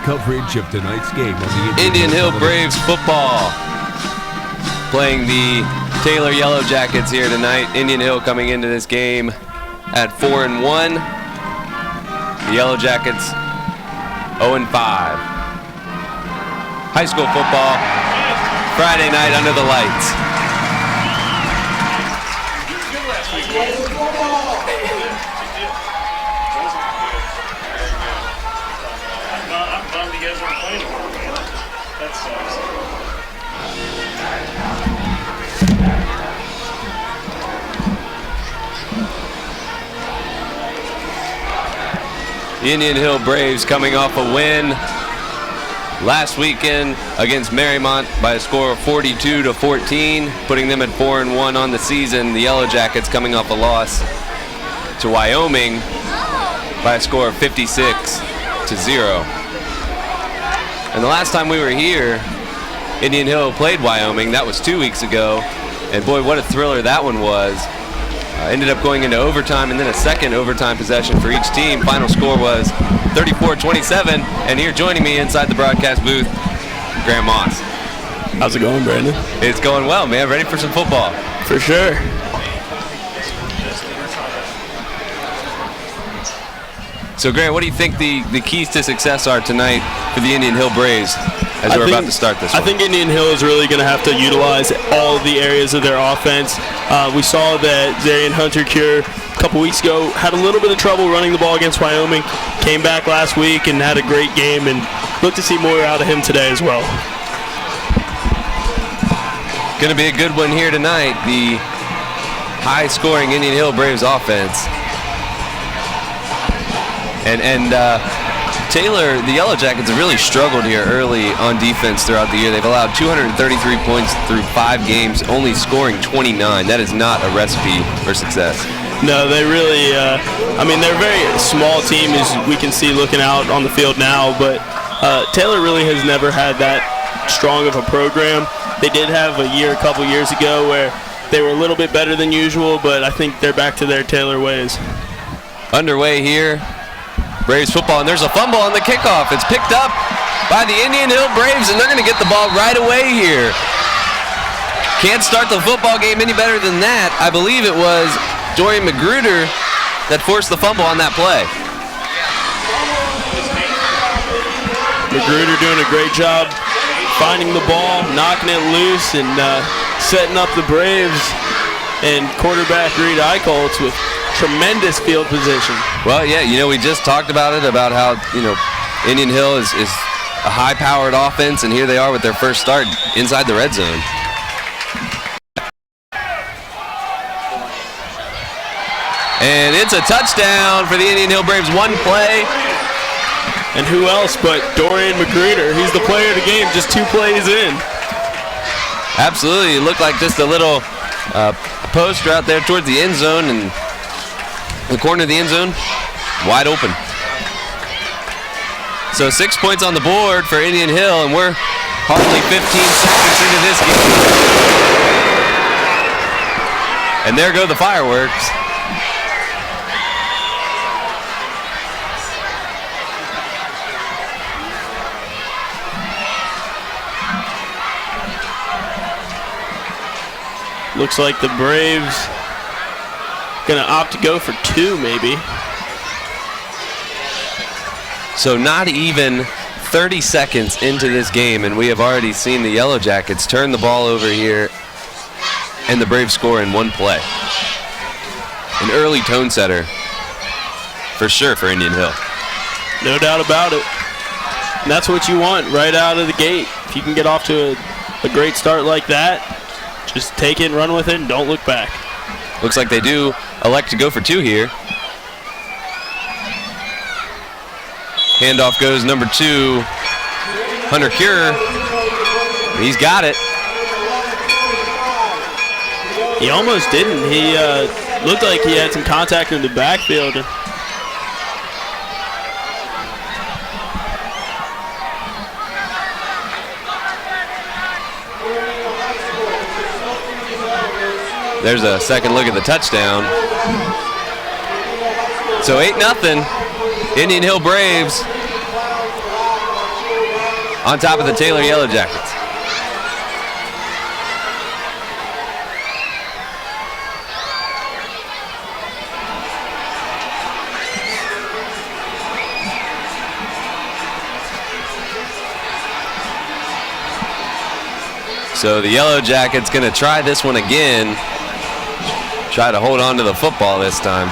coverage of tonight's game on the Indian Hill Braves football playing the Taylor Yellow Jackets here tonight. Indian Hill coming into this game at 4-1. The Yellow Jackets 0-5. High school football, Friday night under the lights. The Indian Hill Braves coming off a win last weekend against Marymount by a score of 42-14, putting them at 4-1 on the season. The Yellow Jackets coming off a loss to Wyoming by a score of 56-0. And the last time we were here, Indian Hill played Wyoming. That was 2 weeks ago. And boy, what a thriller that one was. Ended up going into overtime and then a second overtime possession for each team. Final score was 34-27. And here joining me inside the broadcast booth, Graham Moss. How's it going, Brandon? It's going well, man. Ready for some football? For sure. So, Graham, what do you think the keys to success are tonight for the Indian Hill Braves as we're about to start this one? I think Indian Hill is really going to have to utilize all the areas of their offense. We saw that Zarian Hunter-Cure a couple weeks ago had a little bit of trouble running the ball against Wyoming. Came back last week and had a great game, and look to see more out of him today as well. Going to be a good one here tonight. The high-scoring Indian Hill Braves offense. And Taylor, the Yellow Jackets have really struggled here early on defense throughout the year. They've allowed 233 points through 5 games, only scoring 29. That is not a recipe for success. No, they really, they're a very small team as we can see looking out on the field now, but Taylor really has never had that strong of a program. They did have a couple years ago where they were a little bit better than usual, but I think they're back to their Taylor ways. Underway here. Braves football, and there's a fumble on the kickoff. It's picked up by the Indian Hill Braves, and they're going to get the ball right away here. Can't start the football game any better than that. I believe it was Dorian Magruder that forced the fumble on that play. Magruder doing a great job finding the ball, knocking it loose, and setting up the Braves and quarterback Reed Eichholz with tremendous field position. Well, yeah, we just talked about it, about how, Indian Hill is a high-powered offense, and here they are with their first start inside the red zone. And it's a touchdown for the Indian Hill Braves. One play. And who else but Dorian Magruder? He's the player of the game, just 2 plays in. Absolutely. It looked like just a little poster out there towards the end zone, and the corner of the end zone, wide open. So 6 points on the board for Indian Hill, and we're hardly 15 seconds into this game. And there go the fireworks. Looks like the Braves going to opt to go for 2, maybe. So not even 30 seconds into this game, and we have already seen the Yellow Jackets turn the ball over here, and the Braves score in 1 play. An early tone setter, for sure, for Indian Hill. No doubt about it. And that's what you want right out of the gate. If you can get off to a great start like that, just take it and run with it and don't look back. Looks like they do elect to go for 2 here. Handoff goes number 2, Hunter Cure. He's got it. He almost didn't. He looked like he had some contact in the backfield. There's a second look at the touchdown. So 8-0, Indian Hill Braves. on top of the Taylor Yellow Jackets. So the Yellow Jackets going to try this one again. Try to hold on to the football this time.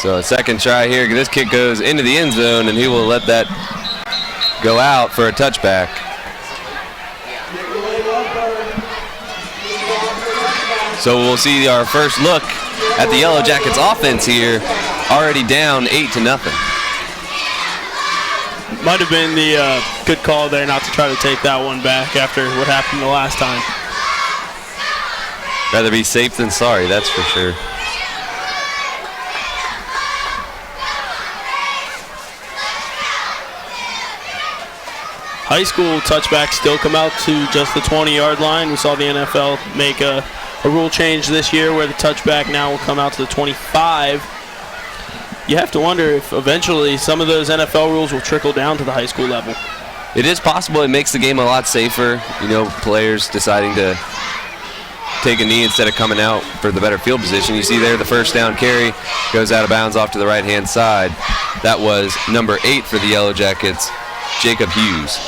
So a second try here. This kick goes into the end zone, and he will let that go out for a touchback. So we'll see our first look at the Yellow Jackets offense here, already down 8-0. Might have been the good call there not to try to take that one back after what happened the last time. Rather be safe than sorry, that's for sure. High school touchbacks still come out to just the 20-yard line. We saw the NFL make a rule change this year where the touchback now will come out to the 25. You have to wonder if eventually some of those NFL rules will trickle down to the high school level. It is possible. It makes the game a lot safer. You know, players deciding to take a knee instead of coming out for the better field position. You see there the first down carry goes out of bounds off to the right-hand side. That was number 8 for the Yellow Jackets, Jacob Hughes.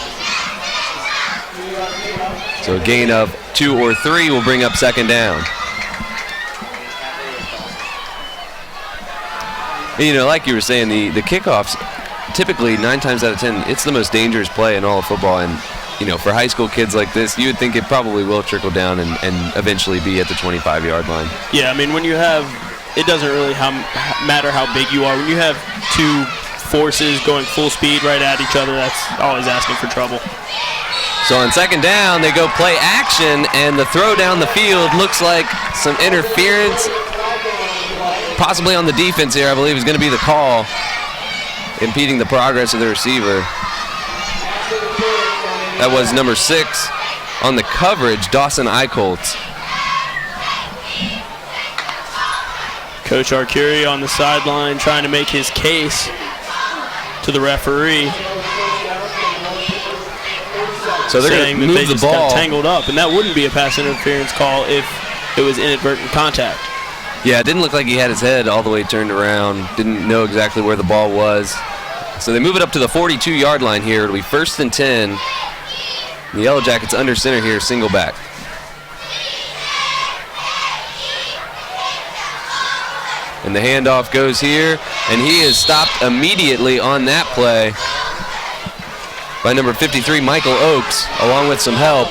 So a gain of 2 or 3 will bring up second down. And, you know, like you were saying, the kickoffs, typically 9 times out of 10, it's the most dangerous play in all of football. And, you know, for high school kids like this, you would think it probably will trickle down and eventually be at the 25-yard line. Yeah, I mean, when you have, it doesn't really matter how big you are. When you have two forces going full speed right at each other, that's always asking for trouble. So on second down, they go play action, and the throw down the field looks like some interference, possibly on the defense here, I believe is going to be the call, impeding the progress of the receiver. That was number 6 on the coverage, Dawson Eichholtz. Coach Arcuri on the sideline trying to make his case to the referee. So they're going to move the ball. Got tangled up, and that wouldn't be a pass interference call if it was inadvertent contact. Yeah, it didn't look like he had his head all the way turned around. Didn't know exactly where the ball was. So they move it up to the 42-yard line here. It'll be 1st and 10. The Yellow Jackets under center here, single back. And the handoff goes here, and he is stopped immediately on that play by number 53, Michael Oakes, along with some help.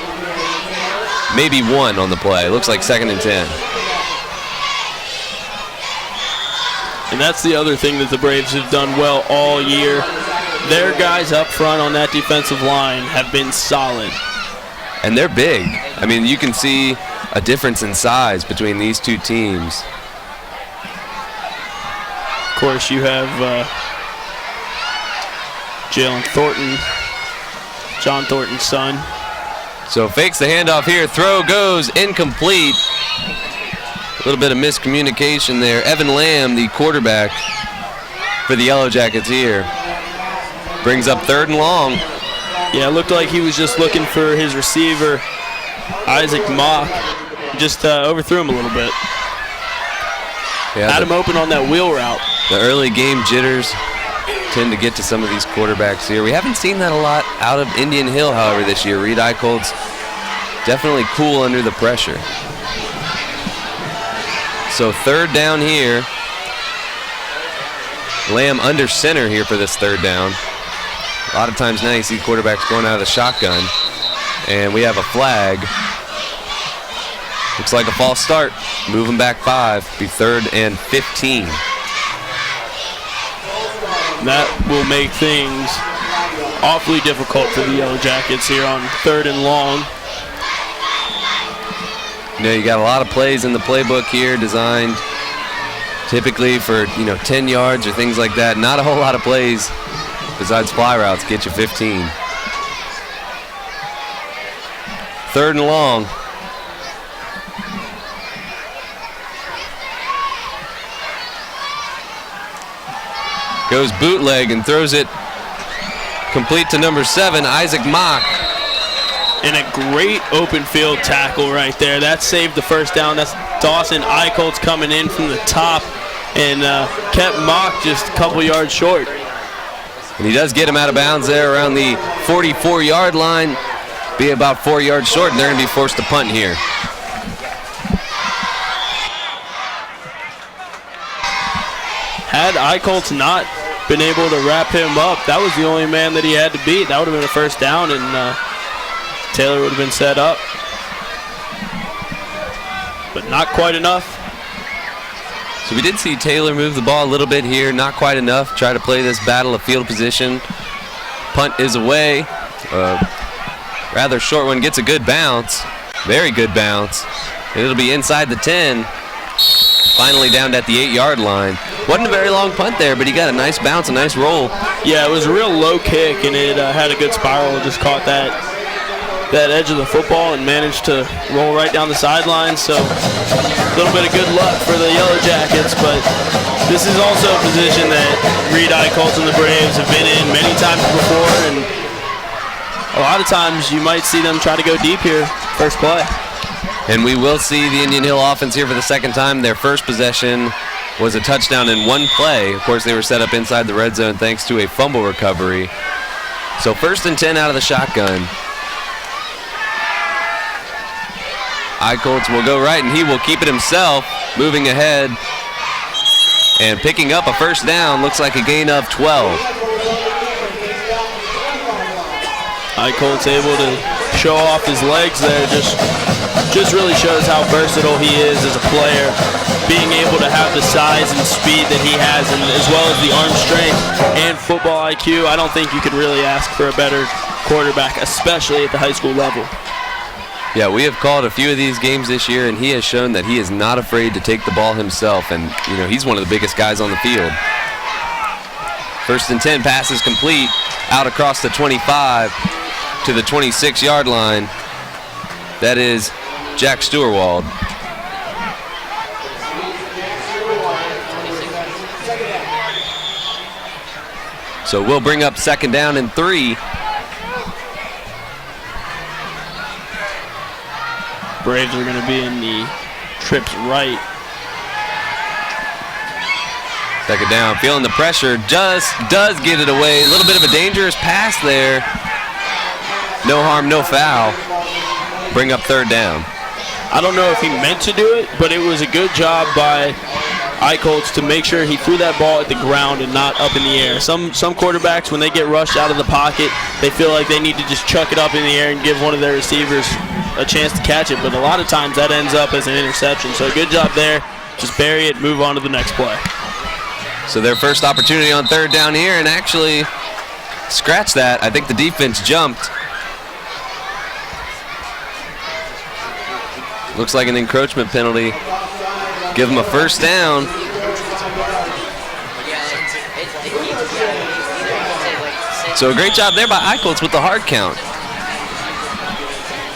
Maybe 1 on the play. Looks like 2nd and 10. And that's the other thing that the Braves have done well all year. Their guys up front on that defensive line have been solid. And they're big. I mean, you can see a difference in size between these two teams. Of course, you have Jalen Thornton, John Thornton's son. So fakes the handoff here. Throw goes incomplete. A little bit of miscommunication there. Evan Lamb, the quarterback for the Yellow Jackets here, brings up 3rd and long. Yeah, it looked like he was just looking for his receiver, Isaac Mock. Just overthrew him a little bit. Yeah, had him open on that wheel route. The early game jitters tend to get to some of these quarterbacks here. We haven't seen that a lot out of Indian Hill, however, this year. Reed Eichholtz definitely cool under the pressure. So 3rd down here. Lamb under center here for this 3rd down. A lot of times now you see quarterbacks going out of the shotgun. And we have a flag. Looks like a false start. Moving back 5. Be 3rd and 15. That will make things awfully difficult for the Yellow Jackets here on 3rd and long. You know, you got a lot of plays in the playbook here designed typically for, 10 yards or things like that. Not a whole lot of plays besides fly routes get you 15. 3rd and long. Goes bootleg and throws it complete to number 7, Isaac Mock. And a great open field tackle right there. That saved the first down. That's Dawson Eicholtz coming in from the top and kept Mock just a couple yards short. And he does get him out of bounds there around the 44-yard line. Be about 4 yards short, and they're going to be forced to punt here. Had Eicholtz not been able to wrap him up, that was the only man that he had to beat. That would have been a first down, and Taylor would have been set up. But not quite enough. So we did see Taylor move the ball a little bit here, not quite enough. Try to play this battle of field position. Punt is away. Rather short one, gets a good bounce. Very good bounce. And it'll be inside the 10. Finally down at the 8-yard line. Wasn't a very long punt there, but he got a nice bounce, a nice roll. Yeah, it was a real low kick, and it had a good spiral. It just caught that edge of the football and managed to roll right down the sideline. So a little bit of good luck for the Yellow Jackets, but this is also a position that Reed Eicholtz and the Braves have been in many times before, and a lot of times you might see them try to go deep here, first play. And we will see the Indian Hill offense here for the second time. Their first possession was a touchdown in one play. Of course, they were set up inside the red zone thanks to a fumble recovery. So 1st and 10 out of the shotgun. Eicholtz will go right, and he will keep it himself, moving ahead and picking up a first down. Looks like a gain of 12. Eicholtz able to show off his legs there. Just really shows how versatile he is as a player. Being able to have the size and speed that he has, and as well as the arm strength and football IQ, I don't think you could really ask for a better quarterback, especially at the high school level. Yeah, we have called a few of these games this year, and he has shown that he is not afraid to take the ball himself, and he's one of the biggest guys on the field. 1st and 10, pass is complete, out across the 25 to the 26-yard line. That is Jack Stewart. So we'll bring up 2nd down and 3. Braves are going to be in the trips right. 2nd down, feeling the pressure, just does get it away. A little bit of a dangerous pass there. No harm, no foul. Bring up 3rd down. I don't know if he meant to do it, but it was a good job by Eicholtz to make sure he threw that ball at the ground and not up in the air. Some quarterbacks, when they get rushed out of the pocket, they feel like they need to just chuck it up in the air and give one of their receivers a chance to catch it, but a lot of times that ends up as an interception. So a good job there. Just bury it, move on to the next play. So their first opportunity on 3rd down here, and actually scratch that. I think the defense jumped. Looks like an encroachment penalty. Give them a first down. So a great job there by Eicholtz with the hard count.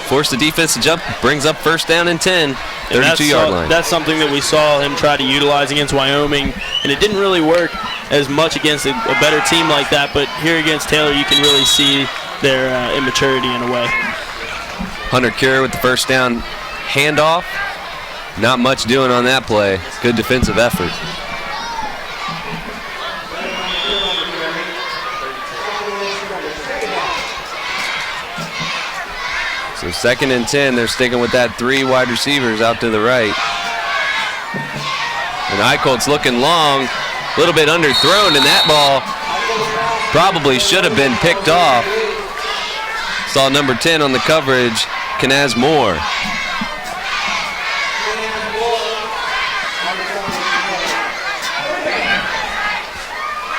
Force the defense to jump, brings up 1st down and 10, 32-yard line. That's something that we saw him try to utilize against Wyoming, and it didn't really work as much against a better team like that, but here against Taylor you can really see their immaturity in a way. Hunter Cure with the first down handoff. Not much doing on that play. Good defensive effort. So 2nd and 10, they're sticking with that 3 wide receivers out to the right. And Eicholtz looking long, a little bit underthrown, and that ball probably should have been picked off. Saw number 10 on the coverage, Kanaz Moore.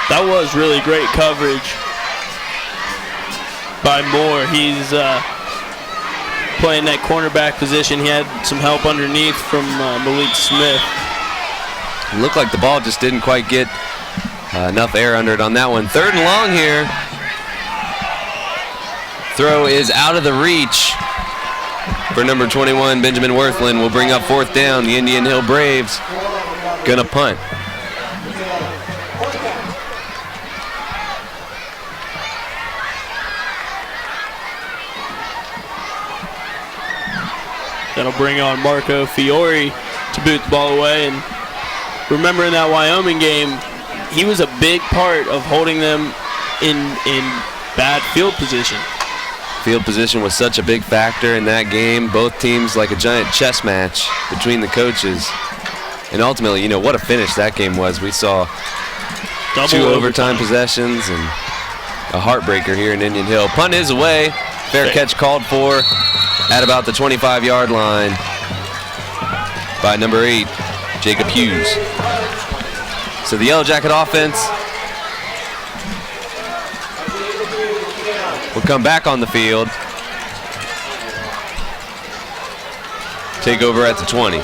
That was really great coverage by Moore. He's playing that cornerback position. He had some help underneath from Malik Smith. It looked like the ball just didn't quite get enough air under it on that one. 3rd and long here. Throw is out of the reach for number 21, Benjamin Worthland. Will bring up 4th down. The Indian Hill Braves gonna punt. That'll bring on Marco Fiore to boot the ball away. And remember in that Wyoming game, he was a big part of holding them in bad field position. Field position was such a big factor in that game. Both teams like a giant chess match between the coaches. And ultimately, you know, what a finish that game was. We saw two overtime possessions and a heartbreaker here in Indian Hill. Punt is away. Fair catch called for at about the 25-yard line by number 8, Jacob Hughes. So the Yellow Jacket offense will come back on the field. Take over at the 20.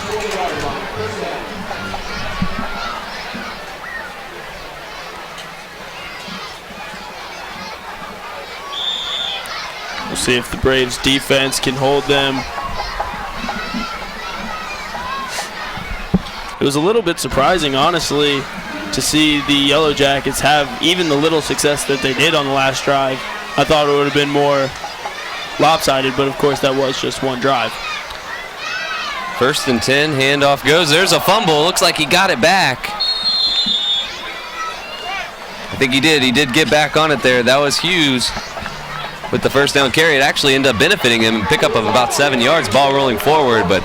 We'll see if the Braves defense can hold them. It was a little bit surprising, honestly, to see the Yellow Jackets have even the little success that they did on the last drive. I thought it would have been more lopsided, but of course that was just one drive. 1st and 10, handoff goes. There's a fumble. Looks like he got it back. I think he did. He did get back on it there. That was Hughes with the 1st down carry. It actually ended up benefiting him. Pickup of about 7 yards, ball rolling forward, but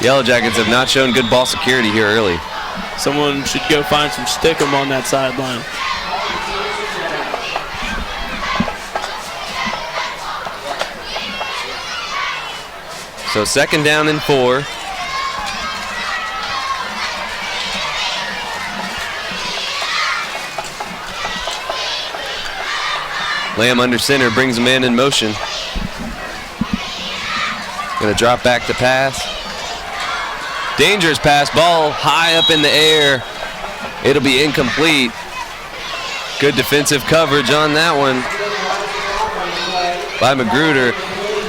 Yellow Jackets have not shown good ball security here early. Someone should go find some stickum on that sideline. So 2nd down and 4. Lamb under center, brings him in motion. Gonna drop back to pass. Dangerous pass, ball high up in the air. It'll be incomplete. Good defensive coverage on that one by Magruder.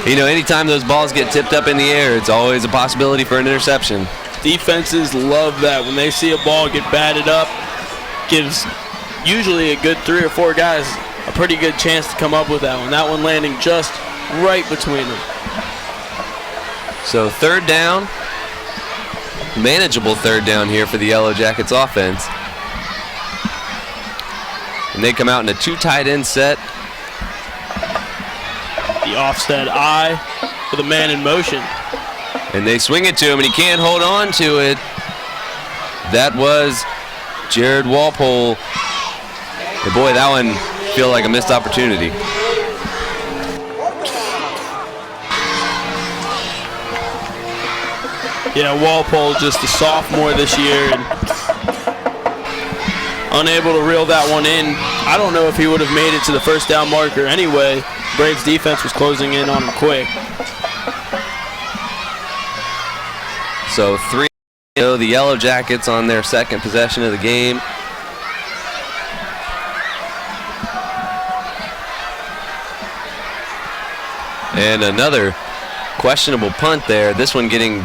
You know, anytime those balls get tipped up in the air, it's always a possibility for an interception. Defenses love that. When they see a ball get batted up, gives usually a good 3 or 4 guys a pretty good chance to come up with that one. That one landing just right between them. So 3rd down, manageable 3rd down here for the Yellow Jackets offense. And they come out in a 2 tight end set. The offset I with a man in motion. And they swing it to him, and he can't hold on to it. That was Jared Walpole. And boy, that one feel like a missed opportunity. Yeah, Walpole just a sophomore this year and unable to reel that one in. I don't know if he would have made it to the 1st down marker anyway. Braves defense was closing in on him quick. So 3, the Yellow Jackets on their 2nd possession of the game. And another questionable punt there. This one getting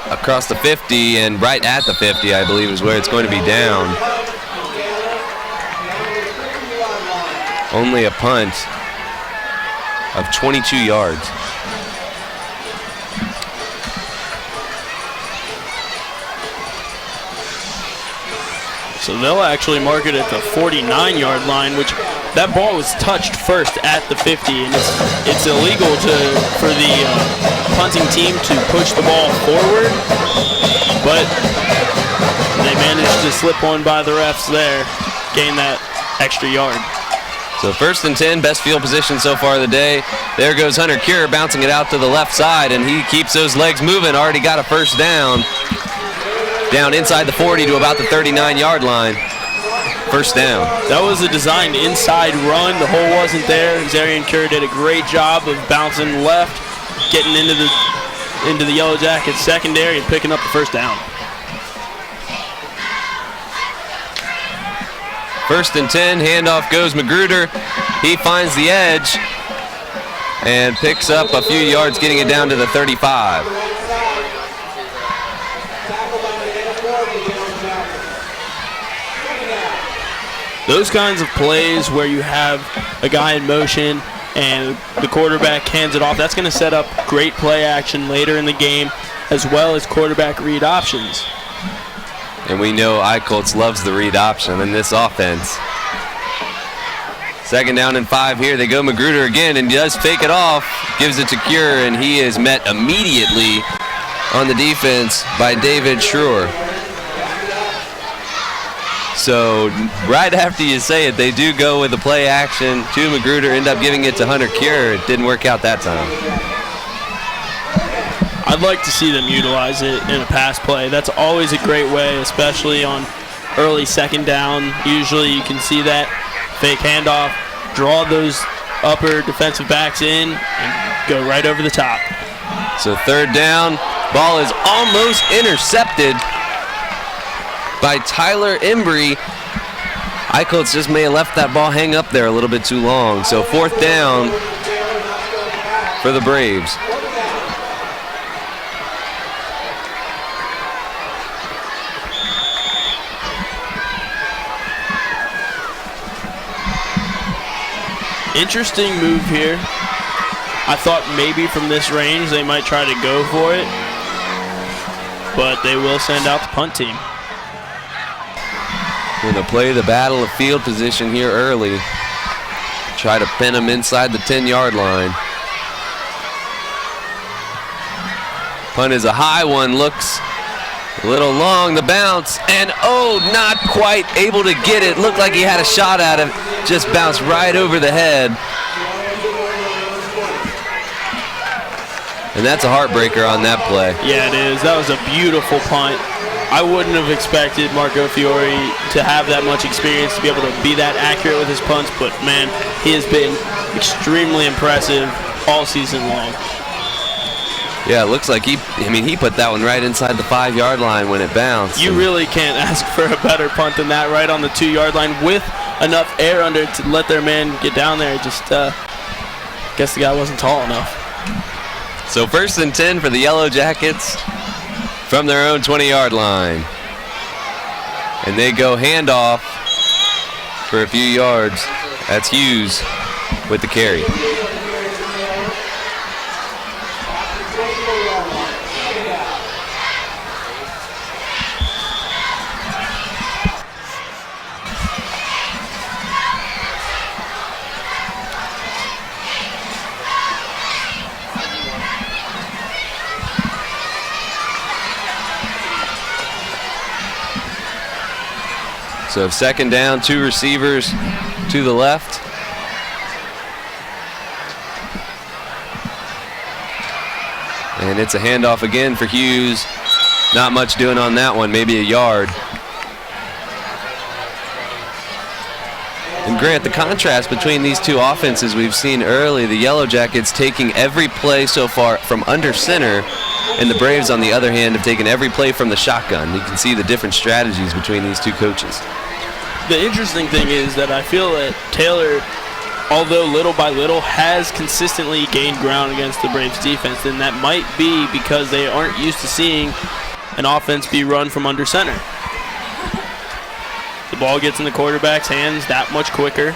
across the 50 and right at the 50, I believe, is where it's going to be down. Only a punt of 22 yards. So they'll actually mark it at the 49-yard line, which that ball was touched first at the 50, and it's illegal for the punting team to push the ball forward, but they managed to slip one by the refs there, gain that extra yard. So 1st and 10, best field position so far of the day. There goes Hunter Cure bouncing it out to the left side, and he keeps those legs moving. Already got a 1st down. Down inside the 40 to about the 39-yard line. 1st down. That was a designed inside run. The hole wasn't there. Zarian Cure did a great job of bouncing left, getting into the Yellow Jackets secondary and picking up the first down. 1st and 10, handoff goes Magruder. He finds the edge and picks up a few yards, getting it down to the 35. Those kinds of plays where you have a guy in motion and the quarterback hands it off, that's going to set up great play action later in the game, as well as quarterback read options. And we know Eichholz loves the read option in this offense. 2nd down and 5 here. They go Magruder again, and he does fake it off, gives it to Cure, and he is met immediately on the defense by David Schroer. So right after you say it, they do go with the play action to Magruder, end up giving it to Hunter Cure. It didn't work out that time. I'd like to see them utilize it in a pass play. That's always a great way, especially on early 2nd down. Usually you can see that fake handoff, draw those upper defensive backs in, and go right over the top. So 3rd down, ball is almost intercepted by Tyler Embry. Eichholz just may have left that ball hang up there a little bit too long. So 4th down for the Braves. Interesting move here. I thought maybe from this range they might try to go for it, but they will send out the punt team. Going to play the battle of field position here early. Try to pin him inside the 10-yard line. Punt is a high one, looks a little long, the bounce, and not quite able to get it. Looked like he had a shot at it, just bounced right over the head. And that's a heartbreaker on that play. Yeah, it is. That was a beautiful punt. I wouldn't have expected Marco Fiore to have that much experience to be able to be that accurate with his punts, but man, he has been extremely impressive all season long. Yeah, it looks like he put that one right inside the 5-yard line when it bounced. You really can't ask for a better punt than that, right on the 2-yard line with enough air under it to let their man get down there. Just guess the guy wasn't tall enough. So 1st and 10 for the Yellow Jackets from their own 20-yard line. And they go handoff for a few yards. That's Hughes with the carry. So 2nd down, 2 receivers to the left. And it's a handoff again for Hughes. Not much doing on that one, maybe a yard. And Grant, the contrast between these two offenses we've seen early, the Yellow Jackets taking every play so far from under center, and the Braves, on the other hand, have taken every play from the shotgun. You can see the different strategies between these two coaches. The interesting thing is that I feel that Taylor, although little by little, has consistently gained ground against the Braves defense, and that might be because they aren't used to seeing an offense be run from under center. The ball gets in the quarterback's hands that much quicker.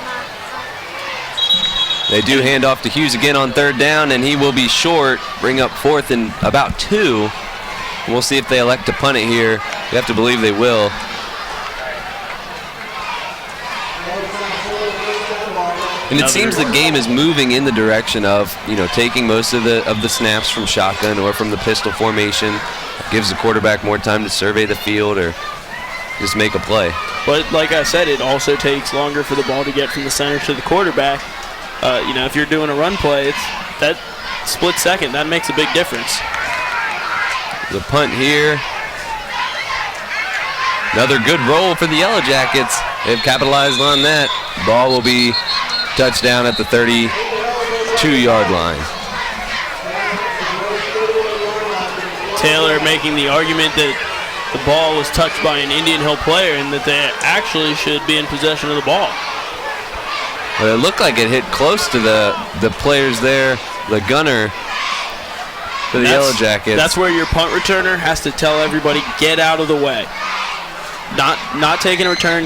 They do hand off to Hughes again on 3rd down, and he will be short, bring up 4th and about 2. We'll see if they elect to punt it here. You have to believe they will. And it seems the game is moving in the direction of, taking most of the snaps from shotgun or from the pistol formation. Gives the quarterback more time to survey the field or just make a play. But like I said, it also takes longer for the ball to get from the center to the quarterback. If you're doing a run play, it's that split second. That makes a big difference. The punt here. Another good roll for the Yellow Jackets. They've capitalized on that. Ball will be touchdown at the 32-yard line. Taylor making the argument that the ball was touched by an Indian Hill player and that they actually should be in possession of the ball. Well, it looked like it hit close to the players there, the gunner for the Yellow Jackets. That's where your punt returner has to tell everybody, get out of the way. Not taking a return,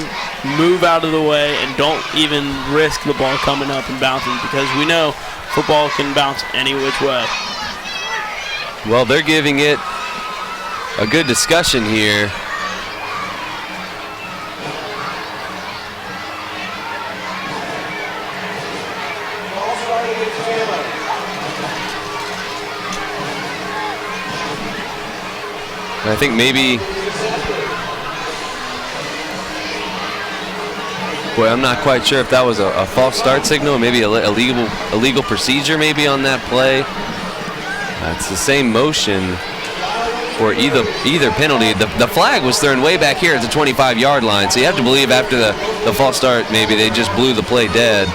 move out of the way, and don't even risk the ball coming up and bouncing, because we know football can bounce any which way. Well, they're giving it a good discussion here. I think maybe, boy, I'm not quite sure if that was a false start signal, or maybe a illegal procedure maybe on that play. It's the same motion or either penalty. The flag was thrown way back here at the 25-yard line, so you have to believe after the false start maybe they just blew the play dead.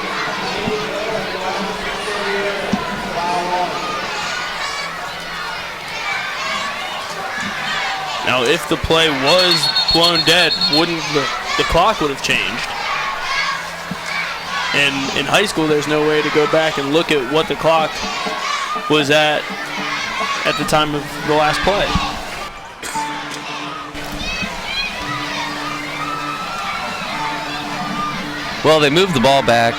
Now, if the play was blown dead, wouldn't the clock would have changed? And in high school, there's no way to go back and look at what the clock was at the time of the last play. Well, they moved the ball back,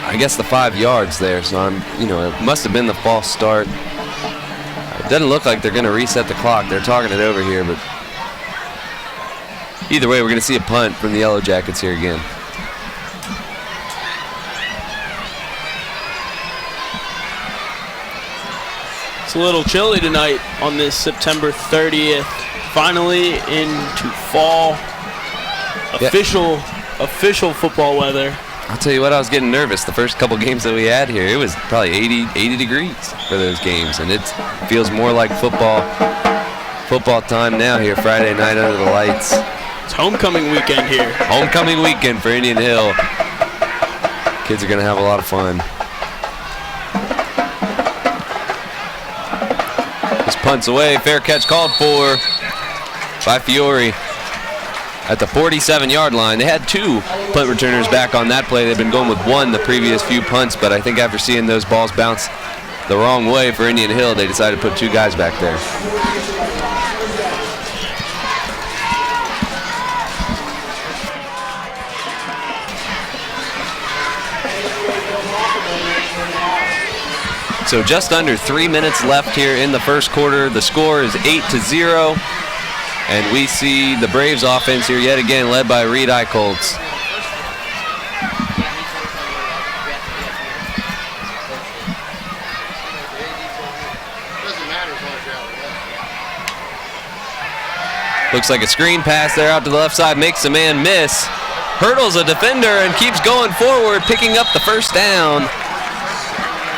I guess, the 5 yards there, so it must have been the false start. It doesn't look like they're going to reset the clock. They're talking it over here, but either way, we're going to see a punt from the Yellow Jackets here again. It's a little chilly tonight on this September 30th. Finally into fall. Official football weather. I'll tell you what, I was getting nervous the first couple games that we had here. It was probably 80 degrees for those games, and it feels more like football time now here, Friday night under the lights. It's homecoming weekend here. Homecoming weekend for Indian Hill. Kids are going to have a lot of fun. This punt's away. Fair catch called for by Fiore at the 47-yard line. They had 2 punt returners back on that play. They've been going with 1 the previous few punts, but I think after seeing those balls bounce the wrong way for Indian Hill, they decided to put 2 guys back there. So just under 3 minutes left here in the first quarter. The score is 8-0. And we see the Braves offense here yet again led by Reed Eichholz. Looks like a screen pass there out to the left side, makes a man miss. Hurdles a defender and keeps going forward, picking up the first down.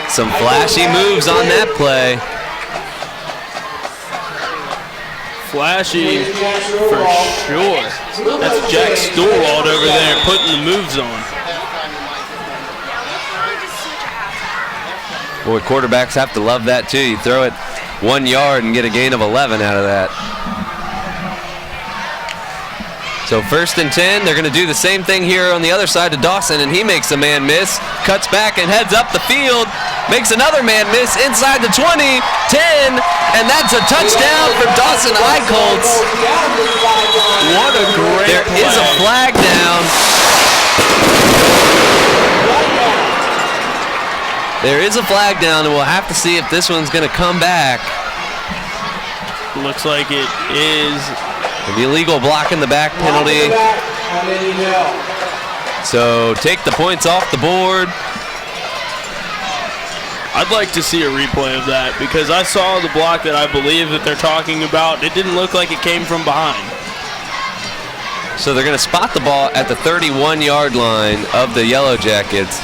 Some flashy moves on that play. Flashy for sure. That's Jack Stewart over there putting the moves on. Boy, quarterbacks have to love that too. You throw it 1 yard and get a gain of 11 out of that. So 1st and 10, they're going to do the same thing here on the other side to Dawson, and he makes a man miss, cuts back and heads up the field, makes another man miss inside the 20, 10, and that's a touchdown for Dawson Eichholz. What a great There play. is a flag down. There is a flag down, and we'll have to see if this one's going to come back. Looks like it is. The illegal block in the back penalty. So take the points off the board. I'd like to see a replay of that because I saw the block that I believe that they're talking about. It didn't look like it came from behind. So they're going to spot the ball at the 31-yard line of the Yellow Jackets.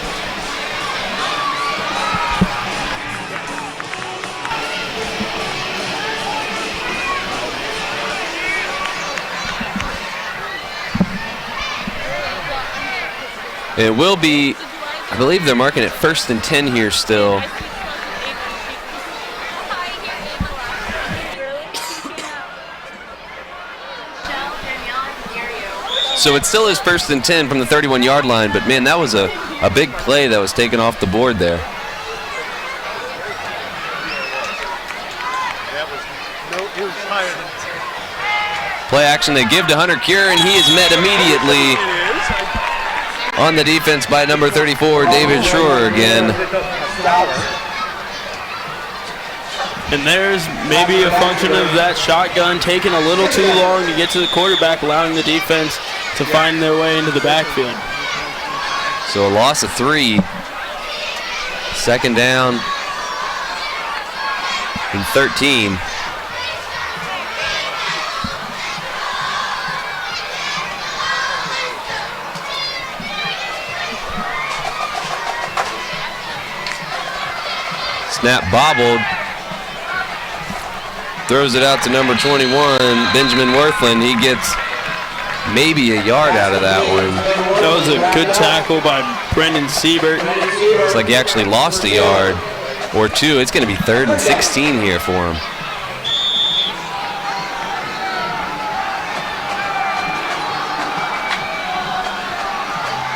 It will be, I believe they're marking it 1st and 10 here still. So it still is 1st and 10 from the 31-yard line, but man, that was a big play that was taken off the board there. Play action they give to Hunter Cure, and he is met immediately on the defense by number 34, David Schroer again. And there's maybe a function of that shotgun taking a little too long to get to the quarterback, allowing the defense to find their way into the backfield. So a loss of 3. 2nd down and 13. Snap bobbled. Throws it out to number 21, Benjamin Worthland. He gets maybe a yard out of that one. That was a good tackle by Brendan Siebert. It's like he actually lost a yard or 2. It's going to be 3rd and 16 here for him.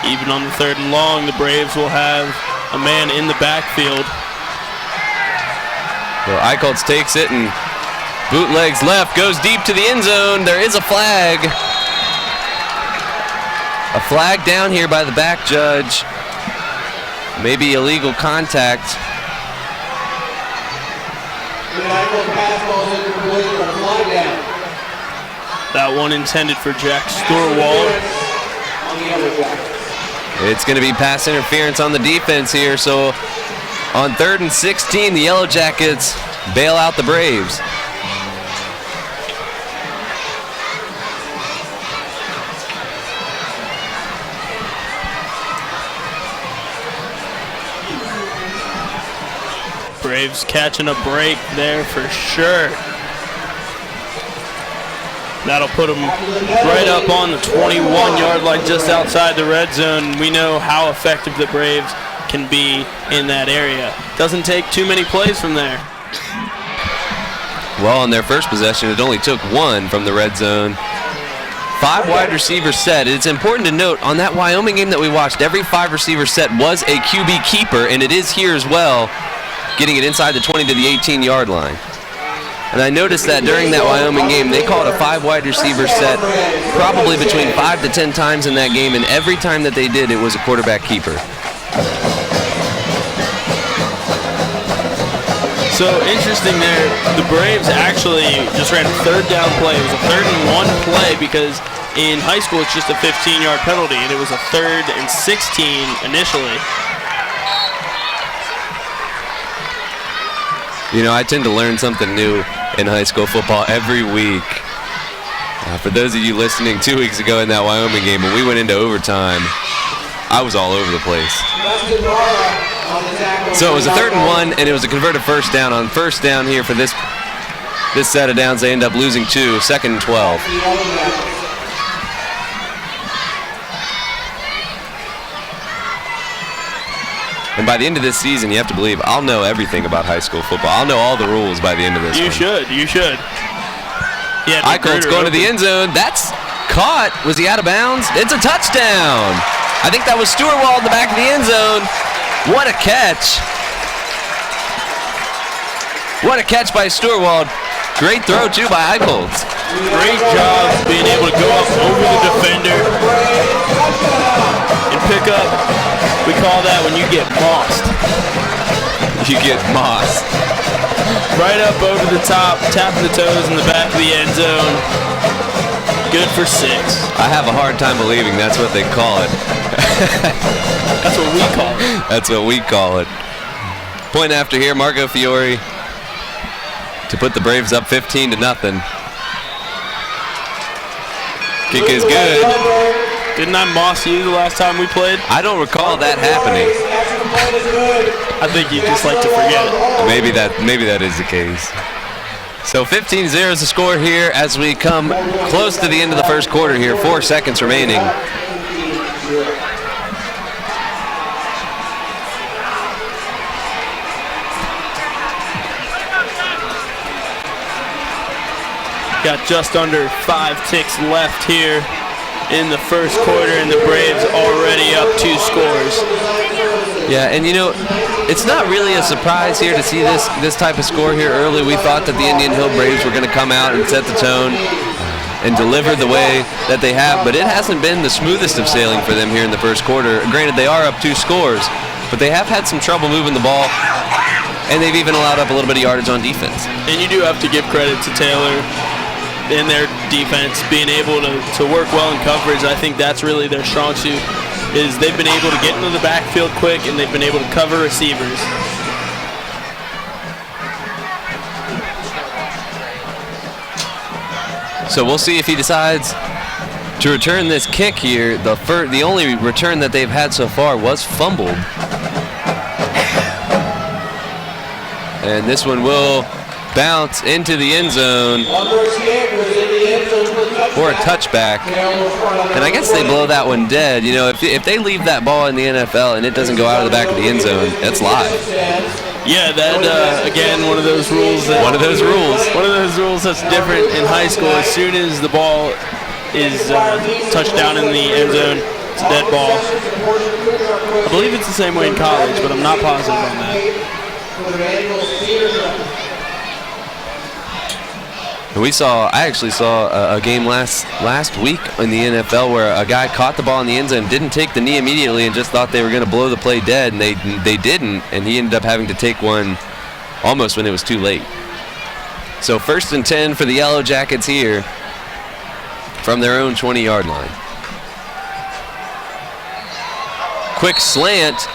Even on the 3rd and long, the Braves will have a man in the backfield. Well, Eichholtz takes it and bootlegs left, goes deep to the end zone. There is a flag. A flag down here by the back judge. Maybe illegal contact. That one intended for Jack Storwald. It's going to be pass interference on the defense here, so on 3rd and 16, the Yellow Jackets bail out the Braves. Braves catching a break there for sure. That'll put them right up on the 21-yard line just outside the red zone. We know how effective the Braves can be in that area. Doesn't take too many plays from there. Well, on their first possession, it only took 1 from the red zone. 5 wide receiver set. It's important to note on that Wyoming game that we watched, every 5 receiver set was a QB keeper, and it is here as well, getting it inside the 20 to the 18-yard line. And I noticed that during that Wyoming game, they called a 5 wide receiver set probably between 5 to 10 times in that game, and every time that they did, it was a quarterback keeper. So interesting there, the Braves actually just ran a 3rd down play. It was a 3rd and 1 play because in high school it's just a 15-yard penalty, and it was a 3rd and 16 initially. You know, I tend to learn something new in high school football every week. For those of you listening 2 weeks ago in that Wyoming game, when we went into overtime, I was all over the place. So it was a 3rd and 1, and it was a converted 1st down. On 1st down here for this set of downs, they end up losing 2, 2nd and 12. And by the end of this season, you have to believe I'll know everything about high school football. I'll know all the rules by the end of this. You should. Yeah, Eichholtz going to the end zone. That's caught. Was he out of bounds? It's a touchdown. I think that was Storwald in the back of the end zone. What a catch. What a catch by Storwald. Great throw, too, by Eichholtz. Great job being able to go up over the defender and pick up. We call that when you get mossed. You get mossed. Right up over the top, tapping the toes in the back of the end zone. Good for 6. I have a hard time believing that's what they call it. That's what we call it. That's what we call it. Point after here, Marco Fiore to put the Braves up 15-0. Kick is good. Didn't I moss you the last time we played? I don't recall that happening. I think you just like to forget it. Maybe that is the case. So 15-0 is the score here as we come close to the end of the first quarter here. 4 seconds remaining. Got just under 5 ticks left here in the first quarter, and the Braves already up 2 scores. Yeah, and it's not really a surprise here to see this type of score here early. We thought that the Indian Hill Braves were going to come out and set the tone and deliver the way that they have, but it hasn't been the smoothest of sailing for them here in the first quarter. Granted, they are up 2 scores, but they have had some trouble moving the ball, and they've even allowed up a little bit of yardage on defense. And you do have to give credit to Taylor in their defense, being able to work well in coverage. I think that's really their strong suit, is they've been able to get into the backfield quick, and they've been able to cover receivers. So we'll see if he decides to return this kick here. The only return that they've had so far was fumbled. And this one will bounce into the end zone for a touchback. And I guess they blow that one dead. If they leave that ball in the NFL and it doesn't go out of the back of the end zone, that's live. Yeah, that, again, one of those rules that's different in high school. As soon as the ball is touched down in the end zone, it's a dead ball. I believe it's the same way in college, but I'm not positive on that. And I actually saw a game last week in the NFL where a guy caught the ball in the end zone, didn't take the knee immediately, and just thought they were going to blow the play dead, and they didn't, and he ended up having to take one almost when it was too late. So 1st and 10 for the Yellow Jackets here from their own 20-yard line. Quick slant.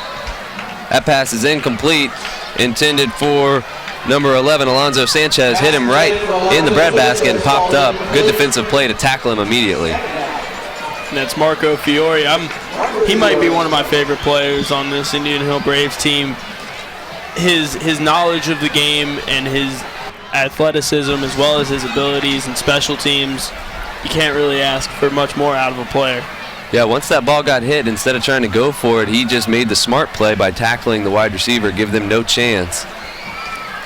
That pass is incomplete, intended for number 11, Alonzo Sanchez. Hit him right in the breadbasket and popped up. Good defensive play to tackle him immediately. And that's Marco Fiore. He might be one of my favorite players on this Indian Hill Braves team. His knowledge of the game and his athleticism, as well as his abilities and special teams, you can't really ask for much more out of a player. Yeah, once that ball got hit, instead of trying to go for it, he just made the smart play by tackling the wide receiver, give them no chance.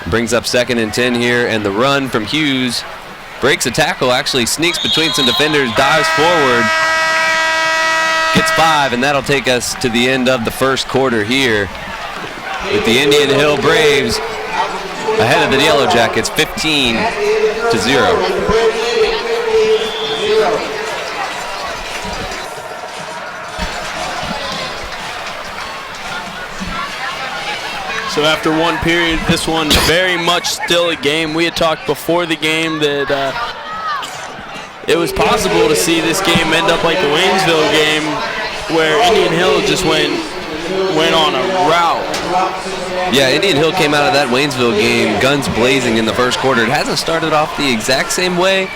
Brings up 2nd and 10 here, and the run from Hughes breaks a tackle, actually sneaks between some defenders, dives forward, gets 5, and that'll take us to the end of the first quarter here with the Indian Hill Braves ahead of the Yellow Jackets 15-0. So after one period, this one very much still a game. We had talked before the game that it was possible to see this game end up like the Waynesville game, where Indian Hill just went on a rout. Yeah, Indian Hill came out of that Waynesville game guns blazing in the first quarter. It hasn't started off the exact same way,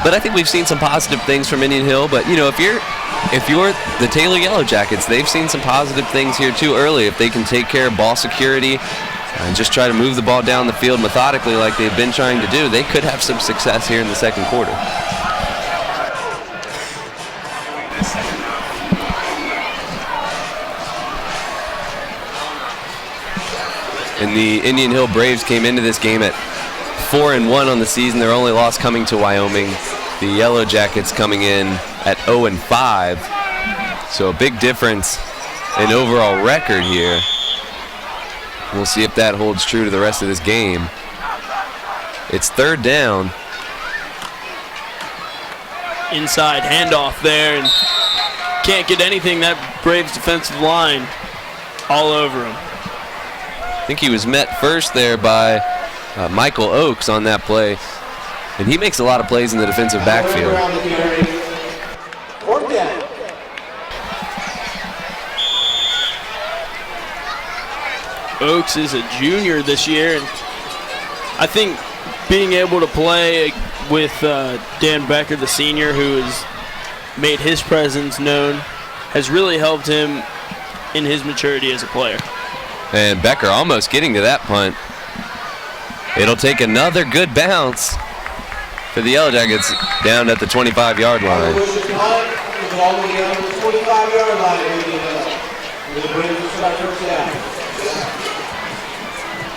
but I think we've seen some positive things from Indian Hill. But if you're the Taylor Yellow Jackets, they've seen some positive things here too early. If they can take care of ball security and just try to move the ball down the field methodically like they've been trying to do, they could have some success here in the second quarter. And the Indian Hill Braves came into this game at 4-1 on the season. Their only loss coming to Wyoming. The Yellow Jackets coming in at 0-5. So a big difference in overall record here. We'll see if that holds true to the rest of this game. It's 3rd down. Inside handoff there, and can't get anything. That Braves defensive line all over him. I think he was met first there by Michael Oakes on that play. And he makes a lot of plays in the defensive backfield. Oakes is a junior this year, and I think being able to play with Dan Becker, the senior, who has made his presence known, has really helped him in his maturity as a player. And Becker almost getting to that punt. It'll take another good bounce for the Yellow Jackets down at the 25-yard line.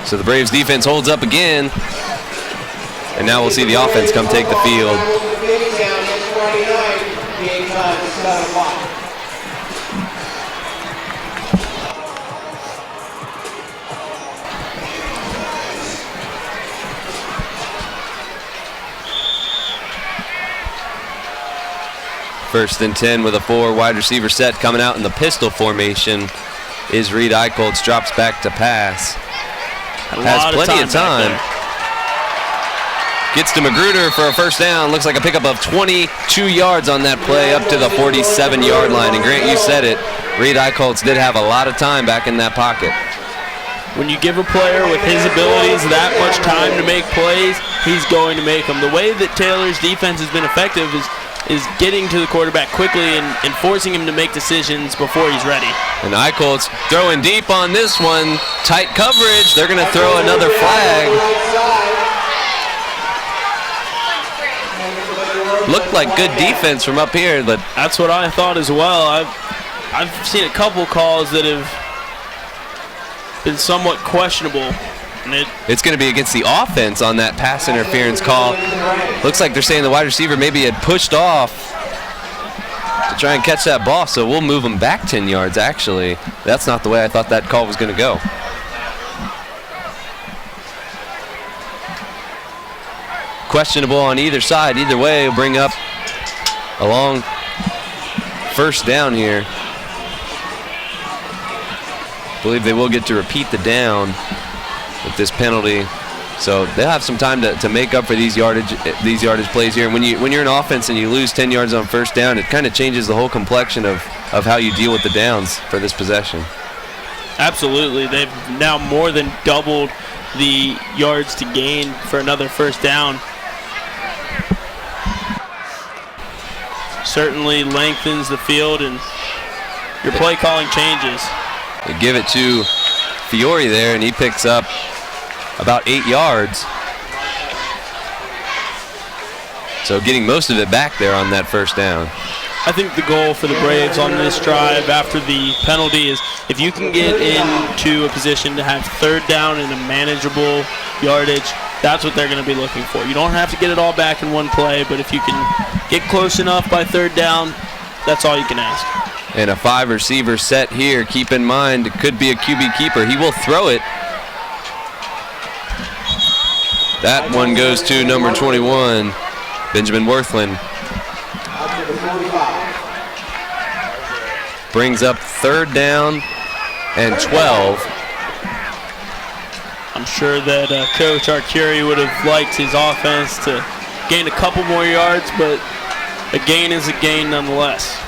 So the Braves defense holds up again, and now we'll see the offense come take the field. First and 10 with a 4 wide receiver set coming out in the pistol formation is Reed Eichholz, drops back to pass. Has plenty of time. Gets to Magruder for a first down. Looks like a pickup of 22 yards on that play up to the 47-yard line. And Grant, you said it, Reed Eichholz did have a lot of time back in that pocket. When you give a player with his abilities that much time to make plays, he's going to make them. The way that Taylor's defense has been effective is getting to the quarterback quickly and forcing him to make decisions before he's ready. And Eichholz throwing deep on this one. Tight coverage. They're going to throw another flag. Looked like good defense from up here, but that's what I thought as well. I've seen a couple calls that have been somewhat questionable. It's going to be against the offense on that pass interference call. Looks like they're saying the wide receiver maybe had pushed off to try and catch that ball, so we'll move him back 10 yards, actually. That's not the way I thought that call was going to go. Questionable on either side. Either way, will bring up a long first down here. I believe they will get to repeat the down with this penalty, so they'll have some time to make up for these yardage plays here. And when you're an offense and you lose 10 yards on first down, it kind of changes the whole complexion of how you deal with the downs for this possession. Absolutely, they've now more than doubled the yards to gain for another first down. Certainly lengthens the field and your play calling changes. They give it to Fiore there, and he picks up about 8 yards. So getting most of it back there on that first down. I think the goal for the Braves on this drive after the penalty is if you can get into a position to have third down and a manageable yardage, that's what they're going to be looking for. You don't have to get it all back in one play, but if you can get close enough by third down, that's all you can ask. And a 5 receiver set here. Keep in mind, it could be a QB keeper. He will throw it. That one goes to number 21, Benjamin Worthland. Brings up third down and 12. I'm sure that Coach Arcuri would have liked his offense to gain a couple more yards, but a gain is a gain nonetheless.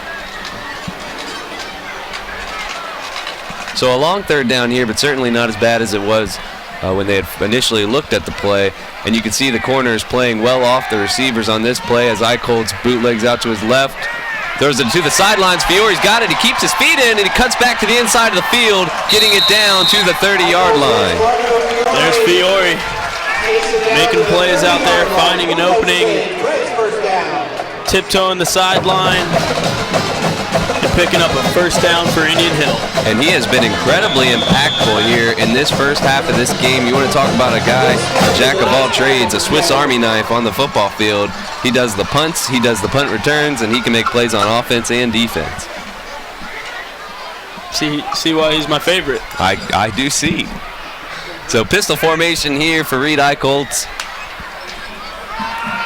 So a long third down here, but certainly not as bad as it was when they had initially looked at the play. And you can see the corners playing well off the receivers on this play as Eichholz bootlegs out to his left. Throws it to the sidelines. Fiore's got it. He keeps his feet in, and he cuts back to the inside of the field, getting it down to the 30-yard line. There's Fiore making plays out there, finding an opening, tiptoeing the sideline, and picking up a first down for Indian Hill. And he has been incredibly impactful here in this first half of this game. You want to talk about a guy, a jack of all trades, a Swiss Army knife on the football field. He does the punts, he does the punt returns, and he can make plays on offense and defense. See why he's my favorite. I do see. So pistol formation here for Reed Eichholz.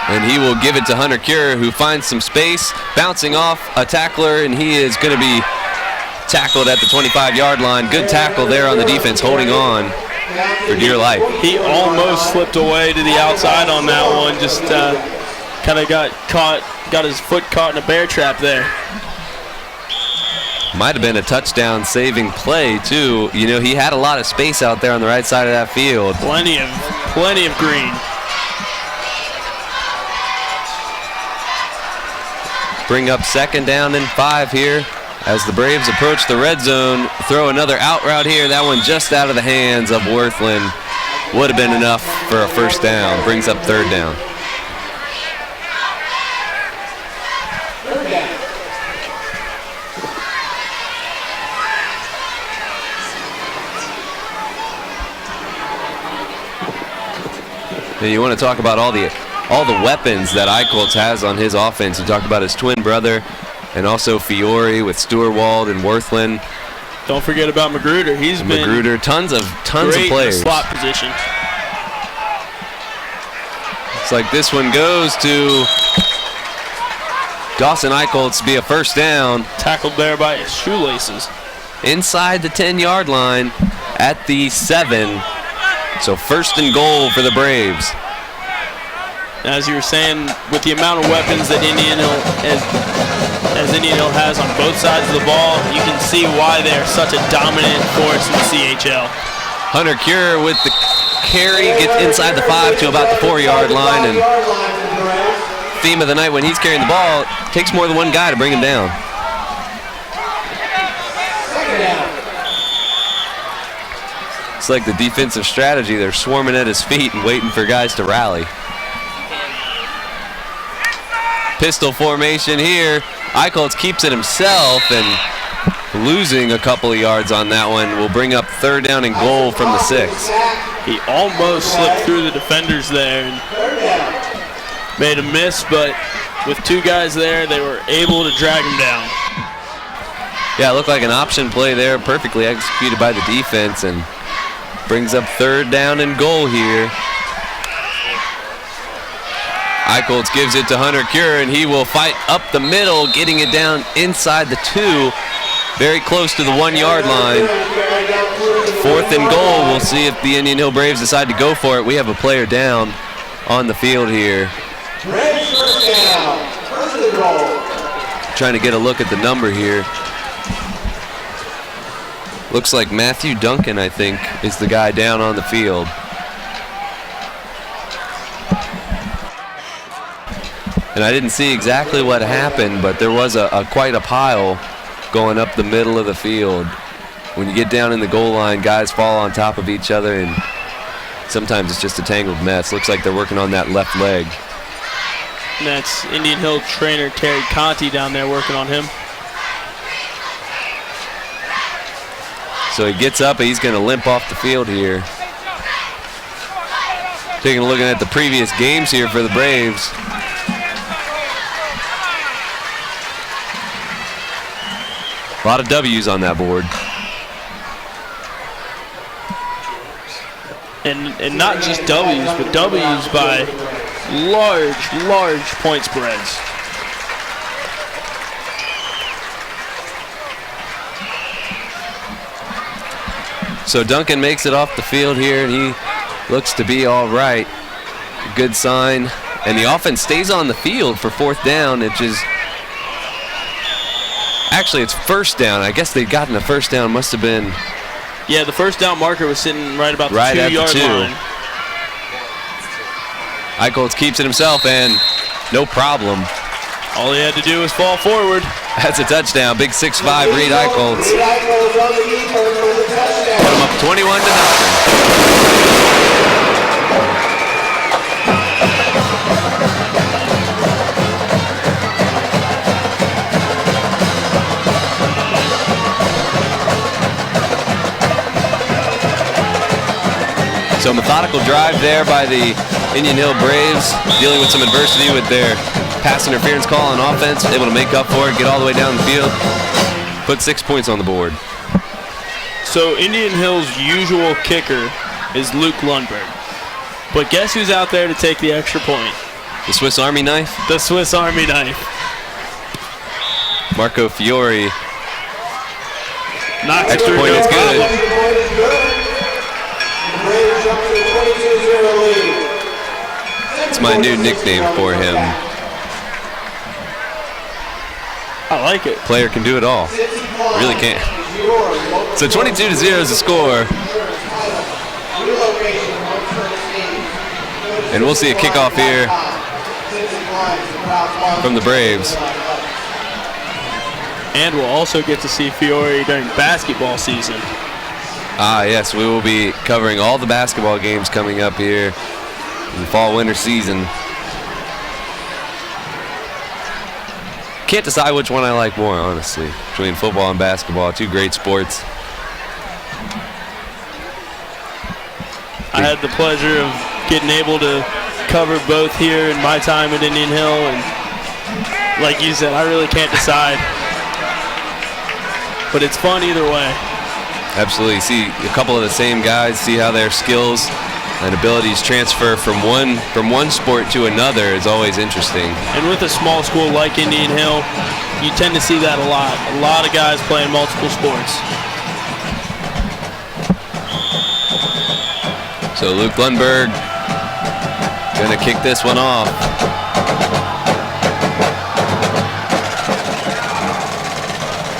And he will give it to Hunter Cure, who finds some space, bouncing off a tackler, and he is going to be tackled at the 25-yard line. Good tackle there on the defense, holding on for dear life. He almost slipped away to the outside on that one, just kind of got his foot caught in a bear trap there. Might have been a touchdown saving play too. You know, he had a lot of space out there on the right side of that field. Plenty of green. Bring up second down and 5 here as the Braves approach the red zone. Throw another out route here. That one just out of the hands of Worthland. Would have been enough for a first down. Brings up third down. Now you want to talk about all the all the weapons that Eichholz has on his offense. You talk about his twin brother and also Fiore with Stewart-Wald and Worthland. Don't forget about Magruder. He's been tons of great players. In the slot position. It's like this one goes to Dawson Eichholz to be a first down. Tackled there by his shoelaces. Inside the 10-yard line at the 7. So first and goal for the Braves. As you were saying, with the amount of weapons that Indian Hill has on both sides of the ball, you can see why they are such a dominant force in the CHL. Hunter Cure with the carry, gets inside the 5 to about the 4-yard line, and theme of the night when he's carrying the ball, takes more than one guy to bring him down. It's like the defensive strategy. They're swarming at his feet and waiting for guys to rally. Pistol formation here. Eichholz keeps it himself, and losing a couple of yards on that one will bring up third down and goal from the 6. He almost slipped through the defenders there and made a miss, but with two guys there, they were able to drag him down. Yeah, it looked like an option play there, perfectly executed by the defense, and brings up third down and goal here. Eichholz gives it to Hunter Cure, and he will fight up the middle, getting it down inside the 2, very close to the 1-yard line. Fourth and goal. We'll see if the Indian Hill Braves decide to go for it. We have a player down on the field here. Trying to get a look at the number here. Looks like Matthew Duncan, I think, is the guy down on the field. And I didn't see exactly what happened, but there was quite a pile going up the middle of the field. When you get down in the goal line, guys fall on top of each other, and sometimes it's just a tangled mess. Looks like they're working on that left leg. And that's Indian Hill trainer Terry Conti down there working on him. So he gets up, and he's going to limp off the field here. Taking a look at the previous games here for the Braves. A lot of W's on that board. And not just W's, but W's by large point spreads. So Duncan makes it off the field here, and he looks to be all right. Good sign. And the offense stays on the field for fourth down. Actually, it's first down. I guess they'd gotten a first down. Must have been. Yeah, the first down marker was sitting right about the 2-yard line. Eichholz keeps it himself, and no problem. All he had to do was fall forward. That's a touchdown. Big 6'5" Reed Eichholz. Put him up 21-0. So methodical drive there by the Indian Hill Braves, dealing with some adversity with their pass interference call on offense, able to make up for it, get all the way down the field, put 6 points on the board. So Indian Hill's usual kicker is Luke Lundberg. But guess who's out there to take the extra point? The Swiss Army knife? The Swiss Army knife. Marco Fiore. Knocks extra point is good. It's my new nickname for him. I like it. Player can do it all. Really can. So 22-0 is the score. And we'll see a kickoff here from the Braves. And we'll also get to see Fiore during basketball season. Ah, yes, we will be covering all the basketball games coming up here in the fall-winter season. Can't decide which one I like more, honestly, between football and basketball. Two great sports. I had the pleasure of getting able to covered both here in my time at Indian Hill, and like you said, I really can't decide. But it's fun either way. Absolutely. See a couple of the same guys, see how their skills and abilities transfer from one sport to another is always interesting. And with a small school like Indian Hill, you tend to see that a lot. A lot of guys playing multiple sports. So Luke Lundberg gonna kick this one off.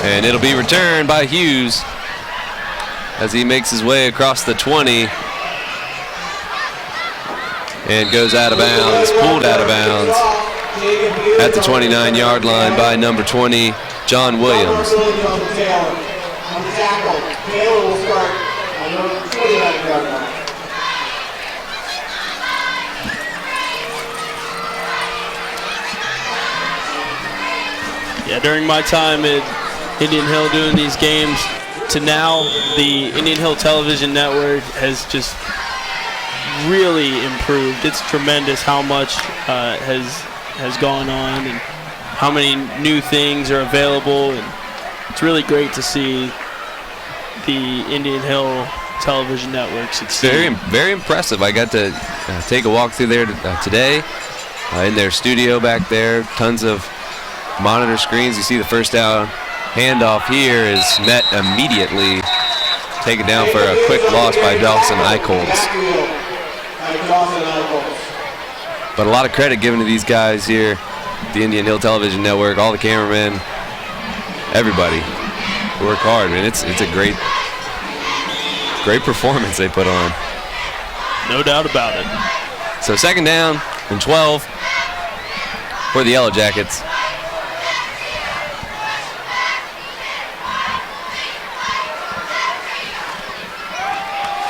And it'll be returned by Hughes as he makes his way across the 20 and goes out of bounds, pulled out of bounds at the 29-yard line by number 20, John Williams. Yeah, during my time at Indian Hill doing these games to now, the Indian Hill Television Network has just really improved. It's tremendous how much has gone on and how many new things are available, and it's really great to see the Indian Hill Television Network succeed. Very, very impressive. I got to take a walk through there today in their studio back there. Tons of monitor screens. You see the first down handoff here is met immediately, taken down for a quick loss by Dawson Eichholz. But a lot of credit given to these guys here, the Indian Hill Television Network, all the cameramen, everybody work hard, man. It's a great performance they put on. No doubt about it. So second down and 12 for the Yellow Jackets.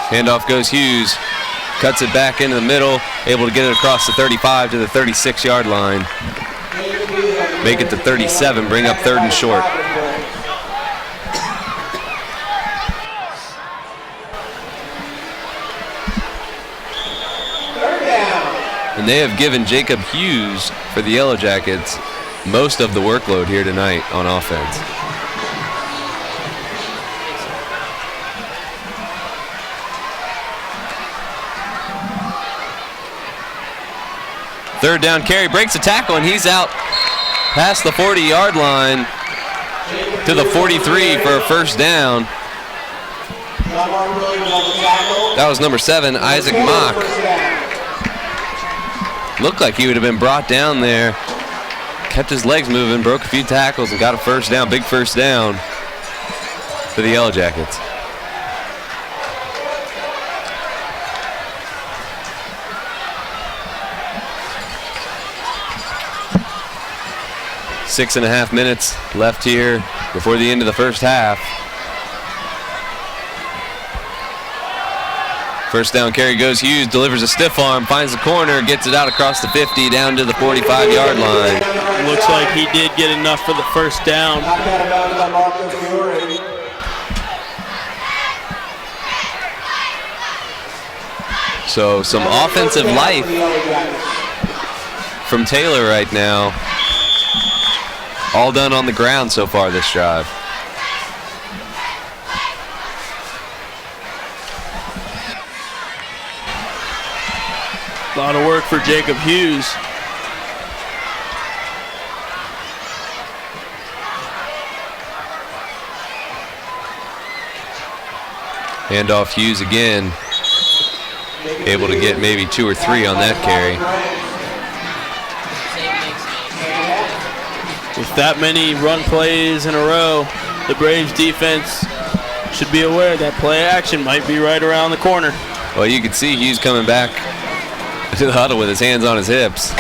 Handoff goes Hughes, cuts it back into the middle, able to get it across the 35 to the 36-yard line. Make it to 37, bring up third and short. And they have given Jacob Hughes for the Yellow Jackets most of the workload here tonight on offense. Third down carry, breaks a tackle, and he's out past the 40-yard line to the 43 for a first down. That was number 7, Isaac Mock. Looked like he would have been brought down there. Kept his legs moving, broke a few tackles, and got a first down, big first down for the Yellow Jackets. Six and a half minutes left here before the end of the first half. First down carry goes Hughes, delivers a stiff arm, finds the corner, gets it out across the 50 down to the 45-yard line. Looks like he did get enough for the first down. So some offensive life from Taylor right now. All done on the ground so far this drive. A lot of work for Jacob Hughes. Handoff Hughes again. Able to get maybe 2 or 3 on that carry. With that many run plays in a row, the Braves defense should be aware that play action might be right around the corner. Well, you can see Hughes coming back to the huddle with his hands on his hips.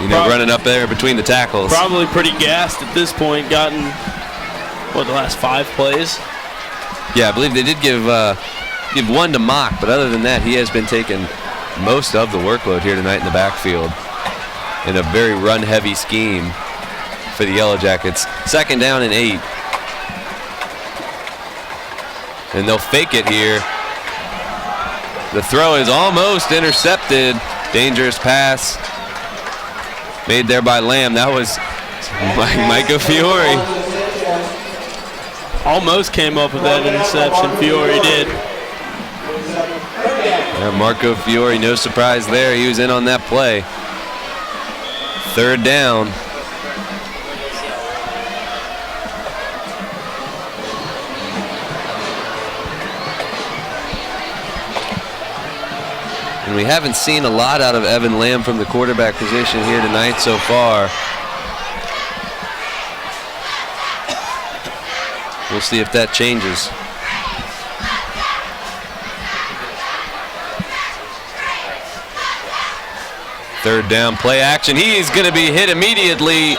You know, running up there between the tackles. Probably pretty gassed at this point, gotten, what, the last 5 plays? Yeah, I believe they did give one to Mock, but other than that, he has been taking most of the workload here tonight in the backfield in a very run-heavy scheme for the Yellow Jackets. Second down and 8. And they'll fake it here. The throw is almost intercepted Dangerous pass made there by Lamb. That was Micah Fiore. Almost came up with that interception. Fiore did. Marco Fiore, no surprise there. He was in on that play. 3rd down. And we haven't seen a lot out of Evan Lamb from the quarterback position here tonight so far. We'll see if that changes. Third down, play action. He's going to be hit immediately.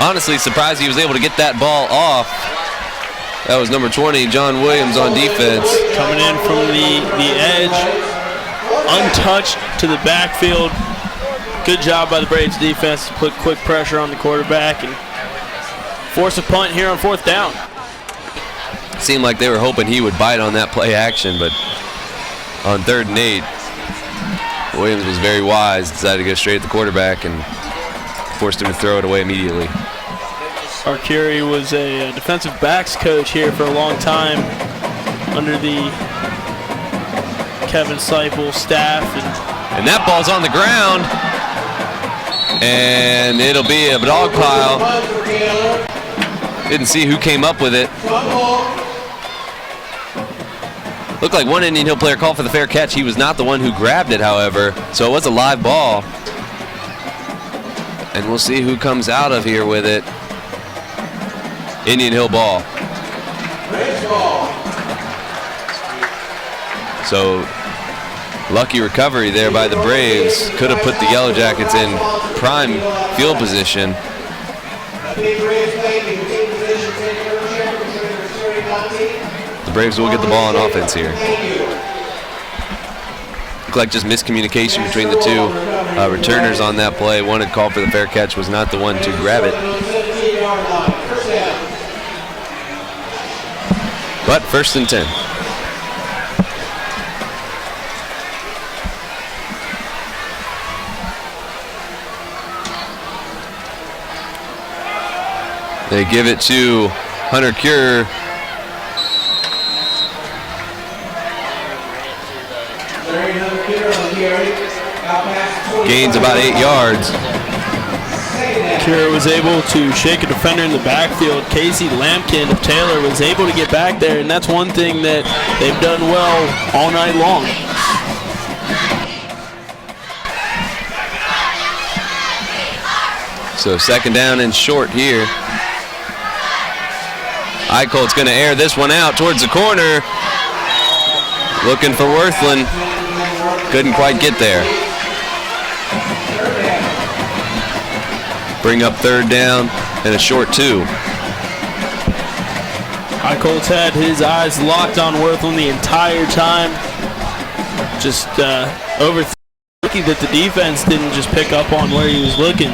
Honestly, surprised he was able to get that ball off. That was number 20, John Williams on defense. Coming in from the edge, untouched to the backfield. Good job by the Braves defense to put quick pressure on the quarterback and force a punt here on 4th down. Seemed like they were hoping he would bite on that play action, but on 3rd and 8, Williams was very wise, decided to go straight at the quarterback and forced him to throw it away immediately. Arcuri was a defensive backs coach here for a long time under the Kevin Seipel staff. And that ball's on the ground, and it'll be a dog pile. Didn't see who came up with it. Looked like one Indian Hill player called for the fair catch. He was not the one who grabbed it, however, so it was a live ball. And we'll see who comes out of here with it. Indian Hill ball. So, lucky recovery there by the Braves. Could have put the Yellow Jackets in prime field position. The Braves will get the ball on offense here. Looked like just miscommunication between the two returners on that play. One had called for the fair catch, was not the one to grab it. But 1st and 10. They give it to Hunter Cure. Gains about 8 yards. Cure was able to shake a defender in the backfield. Casey Lampkin of Taylor was able to get back there, and that's one thing that they've done well all night long. So 2nd down and short here. Eicholt's going to air this one out towards the corner. Looking for Worthland. Couldn't quite get there. Bring up 3rd down and a short 2. Eicholt's had his eyes locked on Worthland the entire time. Just lucky that the defense didn't just pick up on where he was looking.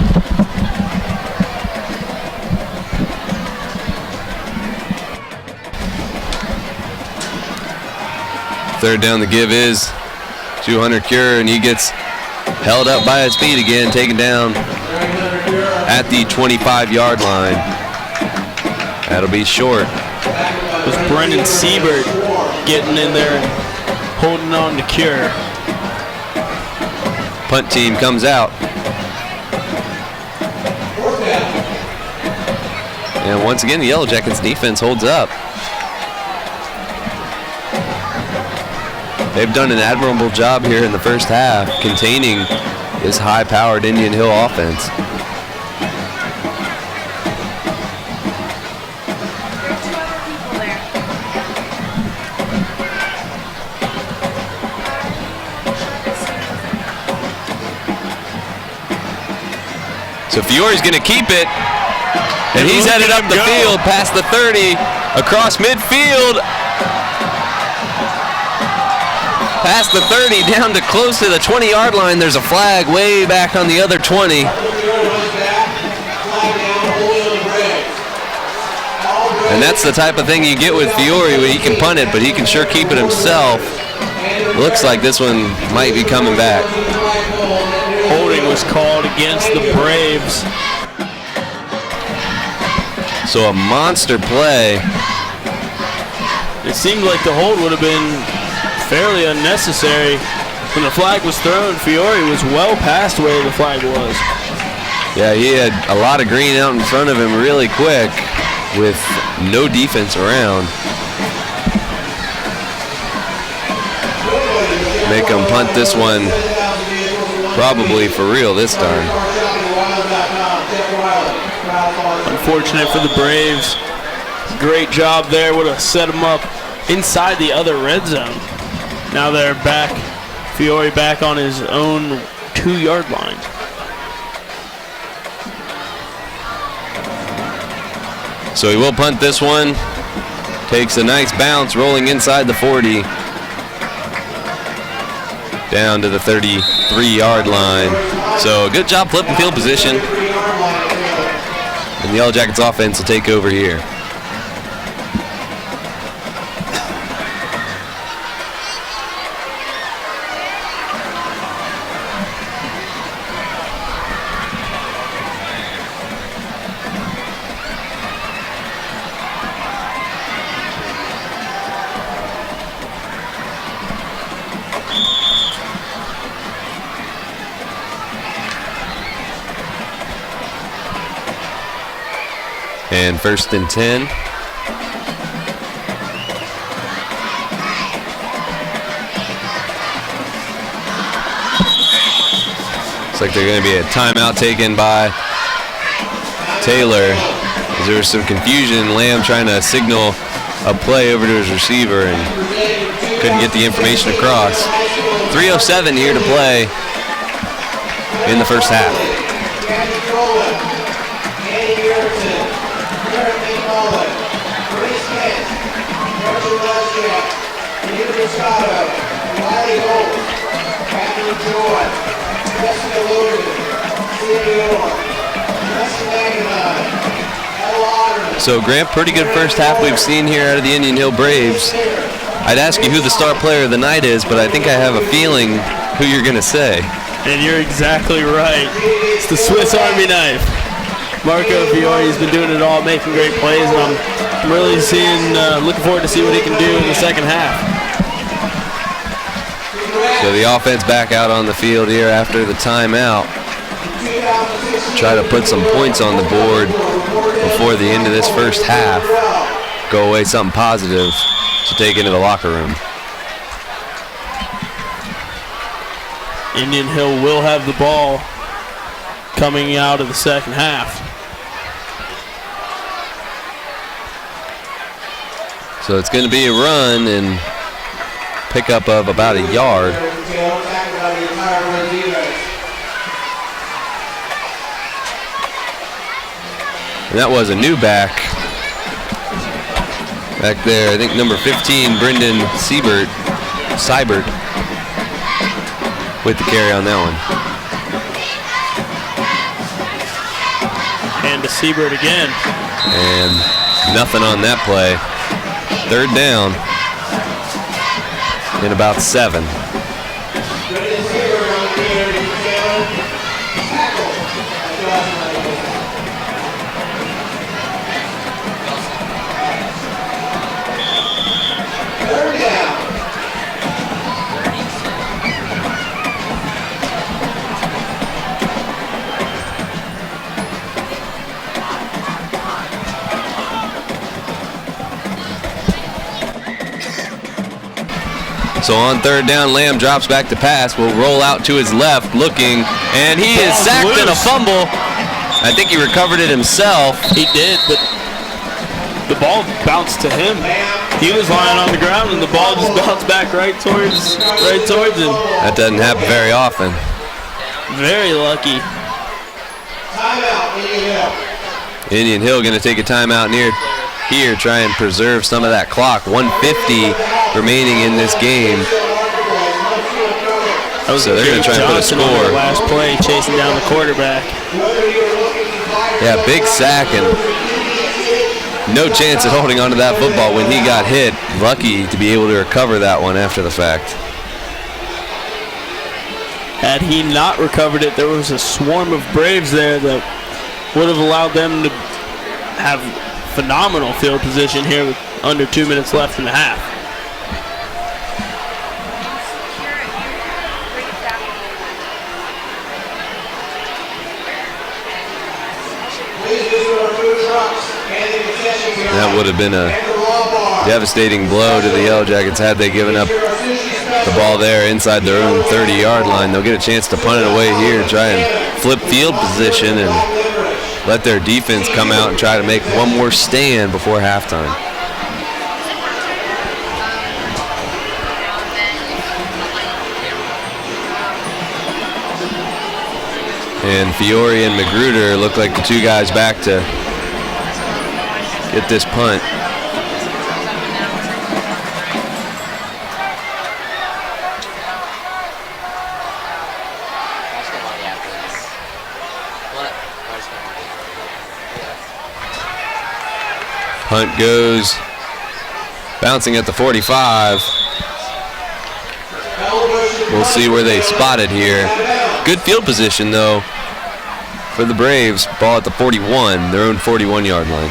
Third down, the give is to Hunter Cure, and he gets held up by his feet again, taken down at the 25-yard line. That'll be short. It was Brendan Siebert getting in there and holding on to Cure. Punt team comes out. And once again, the Yellow Jackets defense holds up. They've done an admirable job here in the first half, containing this high-powered Indian Hill offense. So Fiore's going to keep it, and he's headed up the field past the 30, across midfield, past the 30, down to close to the 20-yard line. There's a flag way back on the other 20. And that's the type of thing you get with Fiore, where he can punt it, but he can sure keep it himself. looks like this one might be coming back. Holding was called against the Braves. So a monster play. It seemed like the hold would have been fairly unnecessary. When the flag was thrown, Fiore was well past where the flag was. Yeah, he had a lot of green out in front of him really quick with no defense around. Make him punt this one probably for real this time. Unfortunate for the Braves. Great job there. Would have set them up inside the other red zone. Now they're back. Fiore back on his own 2-yard line. So he will punt this one. Takes a nice bounce, rolling inside the 40. Down to the 33-yard line. So good job flipping field position. And the Yellow Jackets offense will take over here. And 1st and 10. Looks like they're going to be a timeout taken by Taylor. There was some confusion. Lamb trying to signal a play over to his receiver and couldn't get the information across. 3:07 here to play in the first half. So Grant, pretty good first half we've seen here out of the Indian Hill Braves. I'd ask you who the star player of the night is, but I think I have a feeling who you're going to say. And you're exactly right. It's the Swiss Army knife. Marco Fiore's been doing it all, making great plays, and I'm really looking forward to see what he can do in the second half. So the offense back out on the field here after the timeout. Try to put some points on the board before the end of this first half. Go away something positive to take into the locker room. Indian Hill will have the ball coming out of the second half. So it's going to be a run and pickup of about a yard. And that was a new back there. I think number 15, Brendan Seibert with the carry on that one. And to Seibert again. And nothing on that play. 3rd down in about 7. So on 3rd down, Lamb drops back to pass. Will roll out to his left, looking, and he is sacked in a fumble. I think he recovered it himself. He did, but the ball bounced to him. He was lying on the ground, and the ball just bounced back right towards him. That doesn't happen very often. Very lucky. Indian Hill going to take a timeout near here, try and preserve some of that clock. 1:50 remaining in this game. So they're going to try and put a score. Last play, chasing down the quarterback. Yeah, big sack and no chance of holding onto that football when he got hit. Lucky to be able to recover that one after the fact. Had he not recovered it, there was a swarm of Braves there that would have allowed them to have phenomenal field position here with under 2 minutes left in the half. That would have been a devastating blow to the Yellow Jackets had they given up the ball there inside their own 30-yard line. They'll get a chance to punt it away here, try and flip field position and let their defense come out and try to make one more stand before halftime. And Fiore and Magruder look like the two guys back to get this punt. Punt goes bouncing at the 45. We'll see where they spot it here. Good field position though for the Braves. Ball at the 41, their own 41-yard line.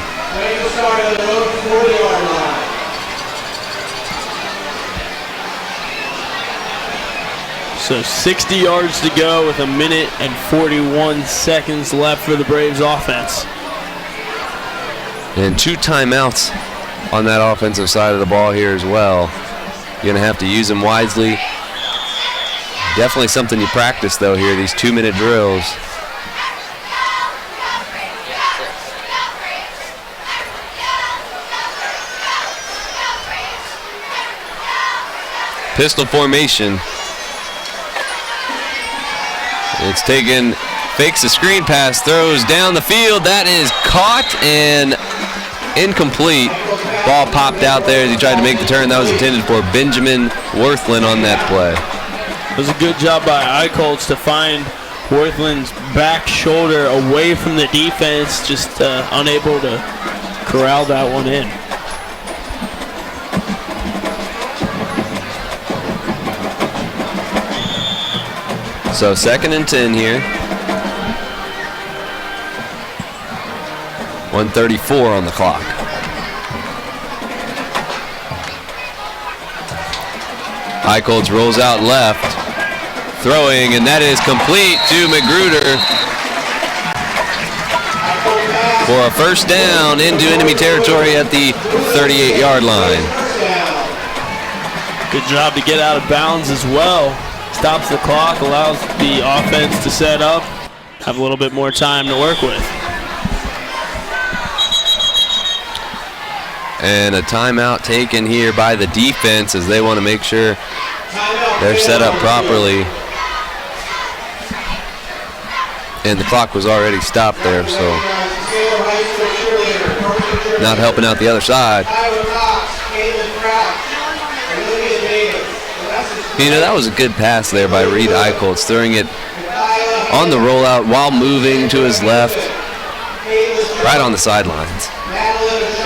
So 60 yards to go with 1 minute and 41 seconds left for the Braves offense. And 2 timeouts on that offensive side of the ball here as well. You're going to have to use them wisely. Definitely something you practice though here, these 2-minute drills. Pistol formation. It's taken, fakes a screen pass, throws down the field. That is caught and incomplete. Ball popped out there as he tried to make the turn. That was intended for Benjamin Worthland on that play. It was a good job by Eichholz to find Worthland's back shoulder away from the defense, just unable to corral that one in. So 2nd and 10 here. 1:34 on the clock. Eichholz rolls out left, throwing, and that is complete to Magruder for a first down into enemy territory at the 38-yard line. Good job to get out of bounds as well. Stops the clock, allows the offense to set up, have a little bit more time to work with. And a timeout taken here by the defense as they want to make sure they're set up properly. And the clock was already stopped there, so not helping out the other side. You know, that was a good pass there by Reed Eichholz, throwing it on the rollout while moving to his left, right on the sidelines.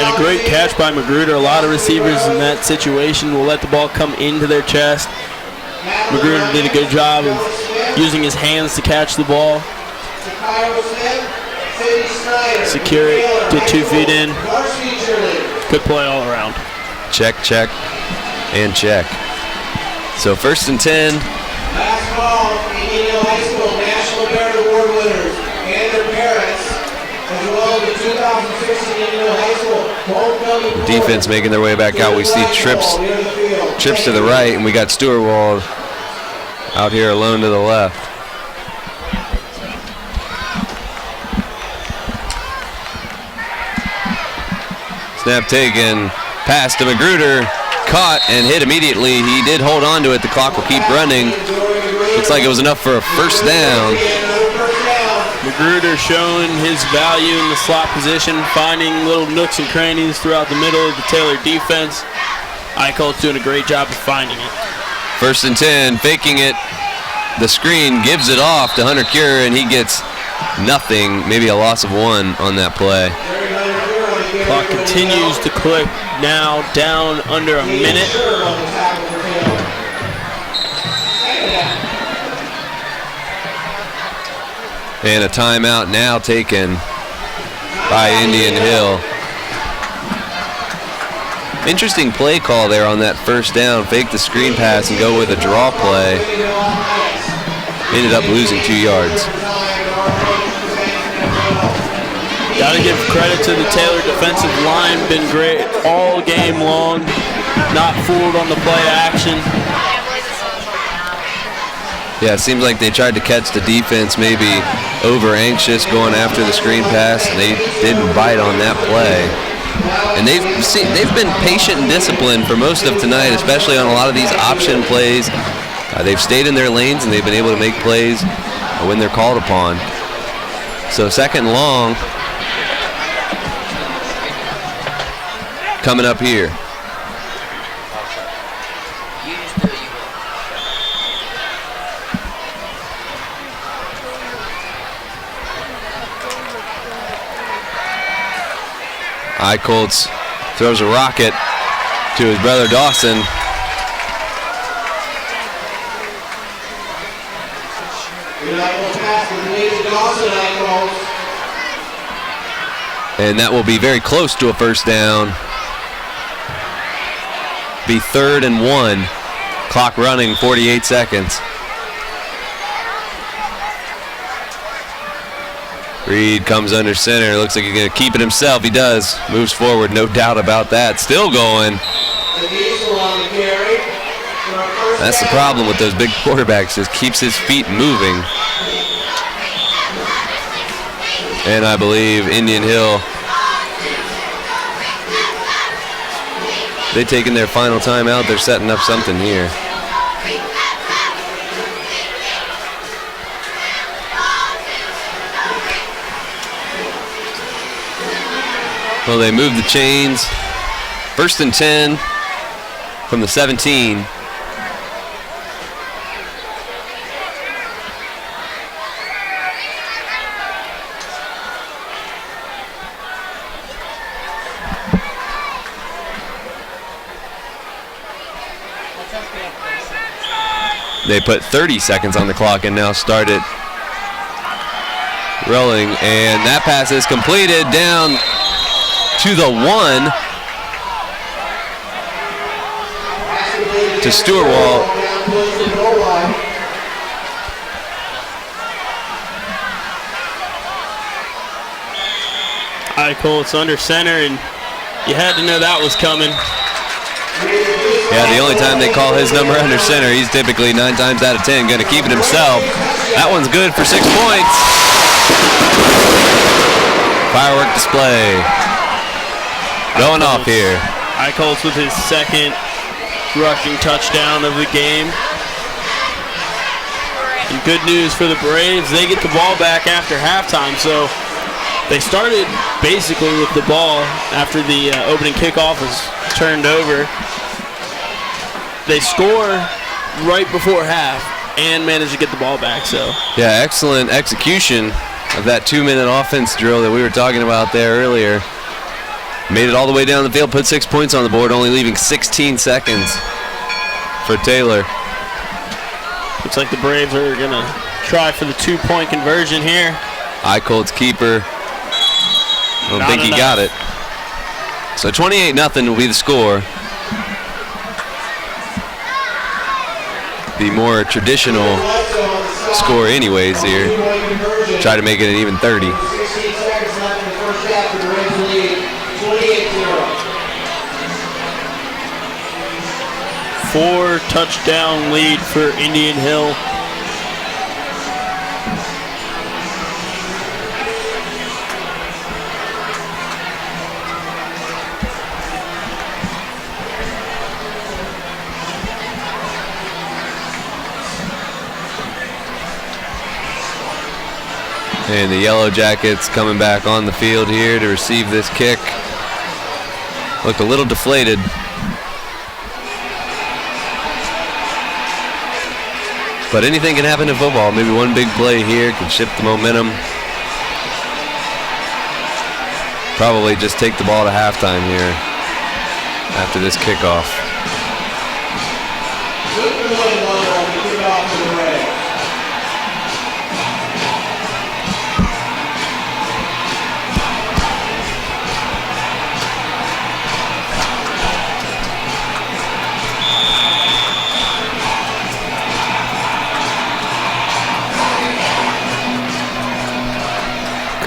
And a great catch by Magruder. A lot of receivers in that situation will let the ball come into their chest. Magruder did a good job of using his hands to catch the ball. Secure it, get 2 feet in. Good play all around. Check, check, and check. So 1st and 10. Last call, Indiana High School National Merit Award winners and their parents, as well as the 2016 Indiana High School homecoming. The defense making their way back out. We see trips to the right, and we got Stewart-Wald out here alone to the left. Snap taken, pass to Magruder. Caught and hit immediately. He did hold on to it. The clock will keep running. Looks like it was enough for a first down. Magruder showing his value in the slot position, finding little nooks and crannies throughout the middle of the Taylor defense. Eichholz doing a great job of finding it. 1st and 10, faking it. The screen gives it off to Hunter Cure, and he gets nothing, maybe a loss of 1 on that play. Clock continues to click, now down under a minute. And a timeout now taken by Indian Hill. Interesting play call there on that first down. Fake the screen pass and go with a draw play. Ended up losing 2 yards. Got to give credit to the Taylor defensive line. Been great all game long. Not fooled on the play action. Yeah, it seems like they tried to catch the defense maybe over anxious going after the screen pass, and they didn't bite on that play. And they've been patient and disciplined for most of tonight, especially on a lot of these option plays. They've stayed in their lanes and they've been able to make plays when they're called upon. So second and long coming up here. Colts throws a rocket to his brother Dawson. And that will be very close to a first down. Be 3rd and 1. Clock running, 48 seconds. Reed comes under center. Looks like he's going to keep it himself. He does. Moves forward, no doubt about that. Still going. That's the problem with those big quarterbacks, just keeps his feet moving. And I believe Indian Hill, they've taken their final timeout. They're setting up something here. Well, they move the chains. 1st and 10 from the 17. They put 30 seconds on the clock and now start it rolling. And that pass is completed down to the 1 to Stewart. Colts under center, and you had to know that was coming. Yeah, the only time they call his number under center, he's typically 9 times out of 10 going to keep it himself. That one's good for 6 points. Firework display going off here. Colts with his 2nd rushing touchdown of the game. And good news for the Braves, they get the ball back after halftime. So they started basically with the ball after the opening kickoff was turned over. They score right before half and manage to get the ball back. So yeah, excellent execution of that 2-minute offense drill that we were talking about there earlier. Made it all the way down the field, put 6 points on the board, only leaving 16 seconds for Taylor. Looks like the Braves are going to try for the 2-point conversion here. Colts keeper. I don't think he got it. So 28-0 will be the score. The more traditional score anyways here. Try to make it an even 30. 16 seconds left in the first half. The Braves lead 28-0. 4-touchdown lead for Indian Hill. And the Yellow Jackets coming back on the field here to receive this kick. Looked a little deflated. But anything can happen in football. Maybe one big play here can shift the momentum. Probably just take the ball to halftime here after this kickoff.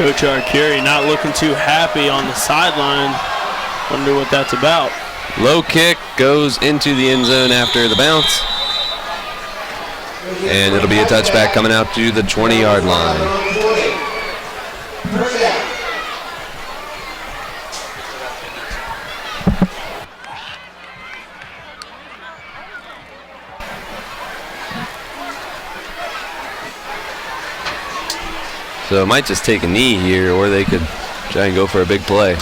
Coach Arcuri not looking too happy on the sideline. Wonder what that's about. Low kick goes into the end zone after the bounce. And it'll be a touchback coming out to the 20-yard line. First down. So it might just take a knee here, or they could try and go for a big play.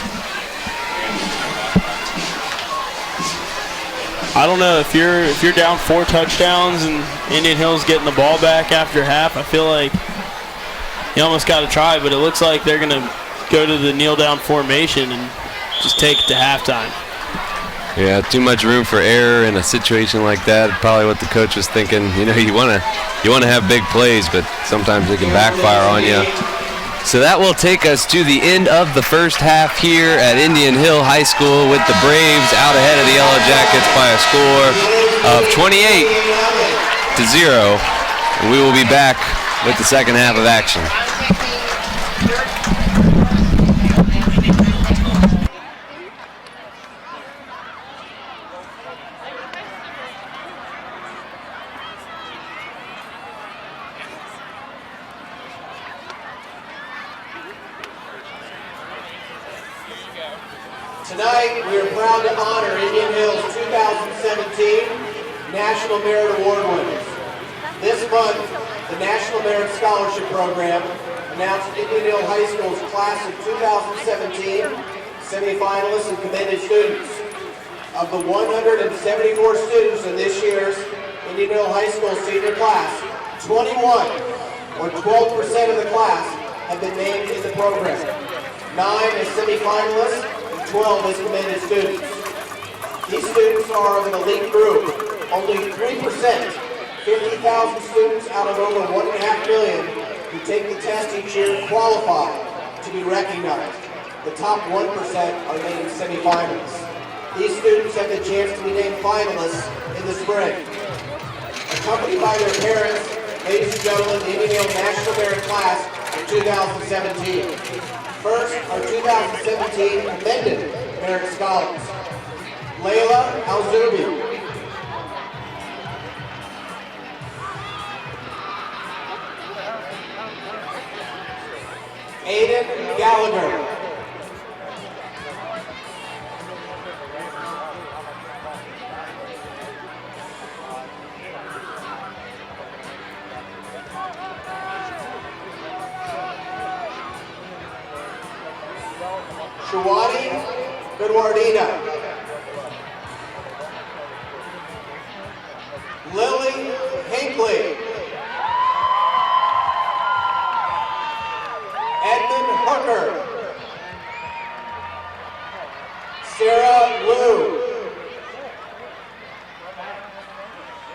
I don't know, if you're down 4 touchdowns and Indian Hill's getting the ball back after half, I feel like you almost got to try, but it looks like they're going to go to the kneel down formation and just take it to halftime. Yeah, too much room for error in a situation like that. Probably what the coach was thinking. You know, you want to have big plays, but sometimes it can backfire on you. So that will take us to the end of the first half here at Indian Hill High School, with the Braves out ahead of the Yellow Jackets by a score of 28-0. And we will be back with the second half of action. Tonight, we are proud to honor Indian Hill's 2017 National Merit Award winners. This month, the National Merit Scholarship Program announced Indian Hill High School's class of 2017 semifinalists and commended students. Of the 174 students in this year's Indian Hill High School senior class, 21, or 12% of the class, have been named in the program. 9 as semifinalists, 12 as commended students. These students are of an elite group. Only 3%, 50,000 students out of over 1.5 million who take the test each year qualify to be recognized. The top 1% are named semifinalists. These students have the chance to be named finalists in the spring. Accompanied by their parents, ladies and gentlemen, the Indian Hill National Merit Class of 2017. First, our 2017 commended merit scholars. Layla Alzubi. Aiden Gallagher. Shawani Goodwardina. Lily Hinckley. Edmund Hooker. Sarah Liu.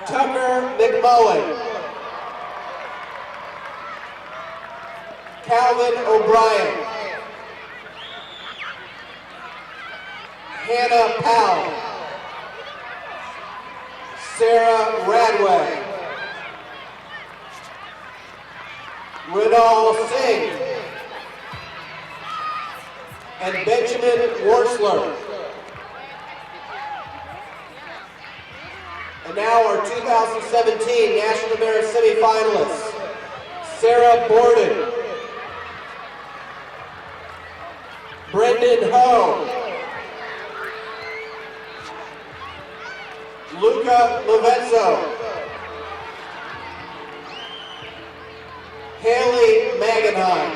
Tucker McMullen. Calvin O'Brien. Hannah Powell. Sarah Radway. Rinal Singh. And Benjamin Worsler. And now our 2017 National Merit semifinalists. Sarah Borden. Brendan Ho. Luca Lovenzo. Haley Magenheim.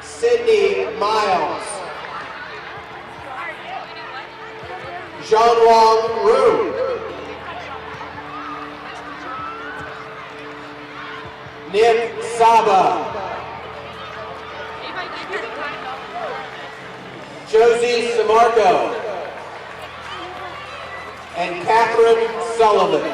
Sydney Miles. Jean-Wong Rue. Nick Saba. Josie Samarco. And Catherine Sullivan.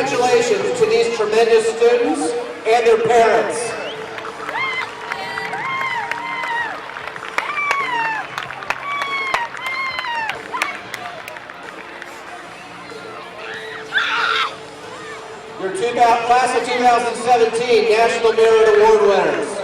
Congratulations to these tremendous students and their parents. Your class of 2017 National Merit Award winners.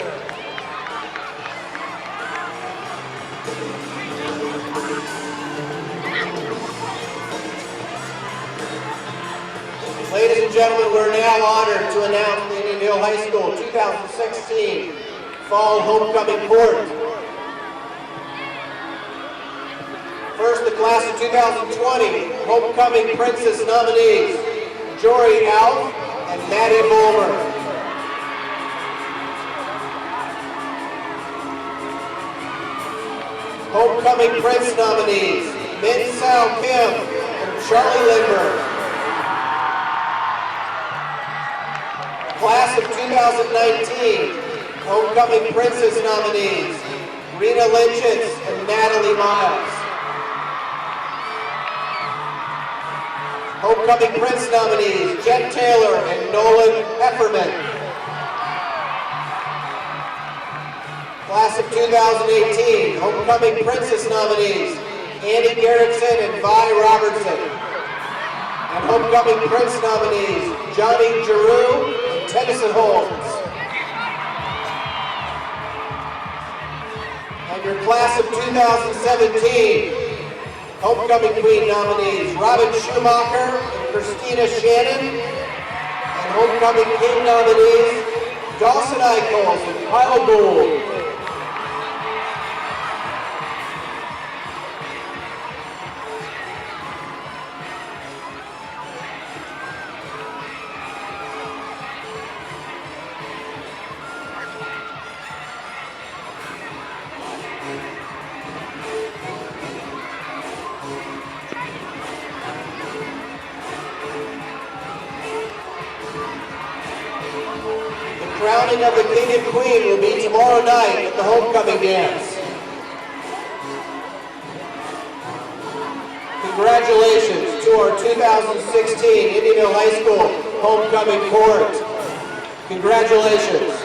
Ladies and gentlemen, we're now honored to announce the Indian Hill High School 2016 Fall Homecoming Court. First, the class of 2020 Homecoming Princess nominees, Jory Alf and Maddie Bulmer. Homecoming Prince nominees, Min Sao Kim and Charlie Lindbergh. Class of 2019, Homecoming Princess nominees, Rena Lynchitz and Natalie Miles. Homecoming Prince nominees, Jen Taylor and Nolan Hefferman. Class of 2018, Homecoming Princess nominees, Andy Gerritsen and Vi Robertson. And Homecoming Prince nominees, Johnny Giroux and Tennyson Holmes. And your class of 2017, Homecoming Queen nominees, Robin Schumacher and Christina Shannon. And Homecoming King nominees, Dawson Eichholz and Kyle Gould. Crowning of the King and Queen will be tomorrow night at the Homecoming Dance. Congratulations to our 2016 Indian Hill High School Homecoming Court. Congratulations.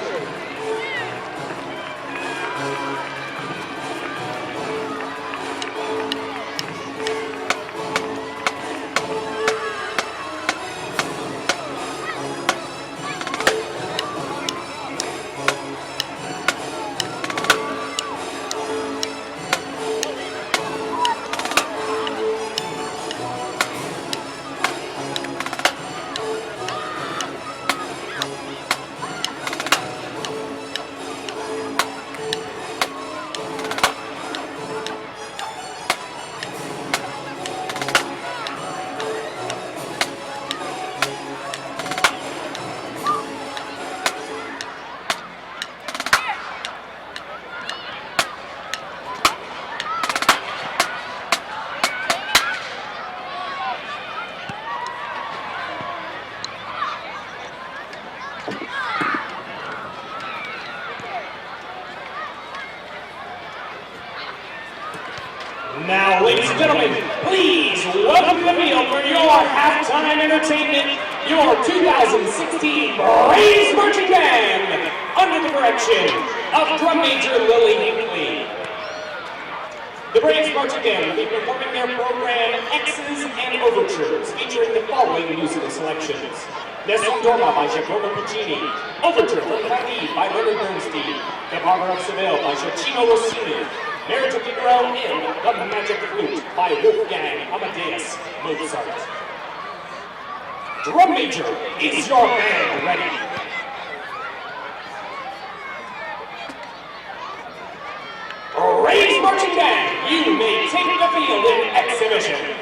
Now, ladies and gentlemen, please welcome to the field for your halftime entertainment, your 2016 Braves Marching Band, under the direction of Drum Major Lily Hinckley. The Braves Marching Band will be performing their program X's and Overtures, featuring the following musical selections: Nessun Dorma by Giacomo Puccini, Overture for Claudine by Leonard Bernstein, The Barber of Seville by Gioacchino Rossini, Marriage of Figaro in The Magic Flute by Wolfgang Amadeus Mozart. Drum Major, is your band ready? Braves Marching Band, you may take the field in exhibition.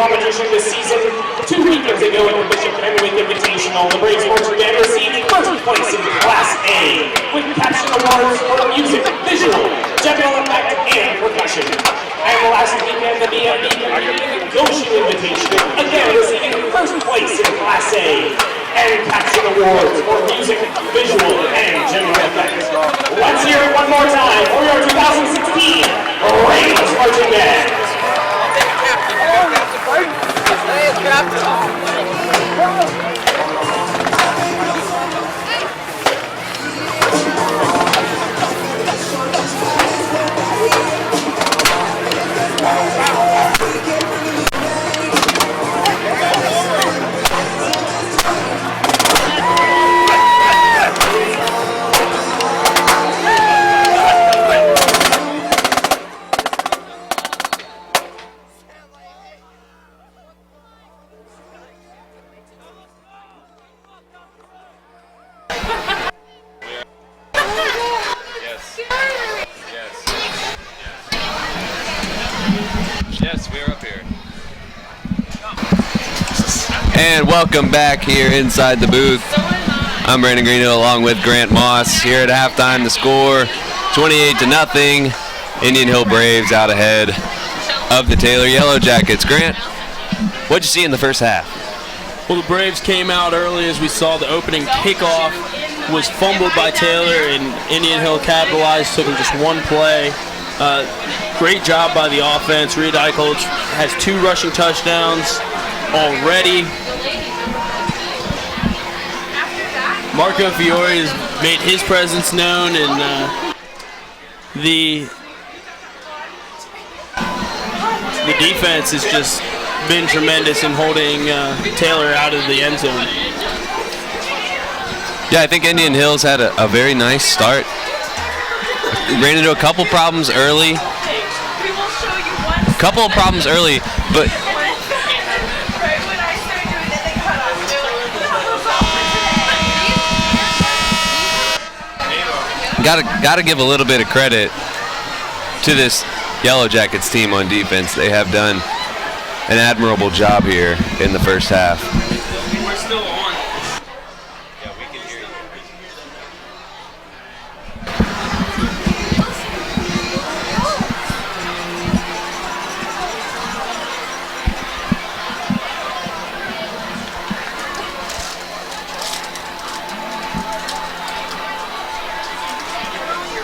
competition this season. 2 weekends ago at the Bishop Fenwick Invitational, the Braves Marching Band received first place in Class A with caption awards for music, visual, general effect, and percussion. And last weekend, the BFB Goshen Invitational, again receiving first place in Class A and caption awards for music, visual, and general effects. Let's hear it one more time for your 2016 Braves Marching Band. Yes, we're up here. And welcome back here inside the booth. I'm Brandon Greeno along with Grant Moss. Here at halftime, the score 28-0. Indian Hill Braves out ahead of the Taylor Yellow Jackets. Grant, what'd you see in the first half? Well, the Braves came out early as we saw the opening kickoff was fumbled by Taylor, and Indian Hill capitalized, took him just one play. Great job by the offense. Reed Eichholz has 2 rushing touchdowns already. Marco Fiore has made his presence known, and the defense has just been tremendous in holding Taylor out of the end zone. Yeah, I think Indian Hills had a very nice start. Ran into a couple problems early. But gotta give a little bit of credit to this Yellow Jackets team on defense. They have done an admirable job here in the first half. We're still on. Yeah, we can hear you.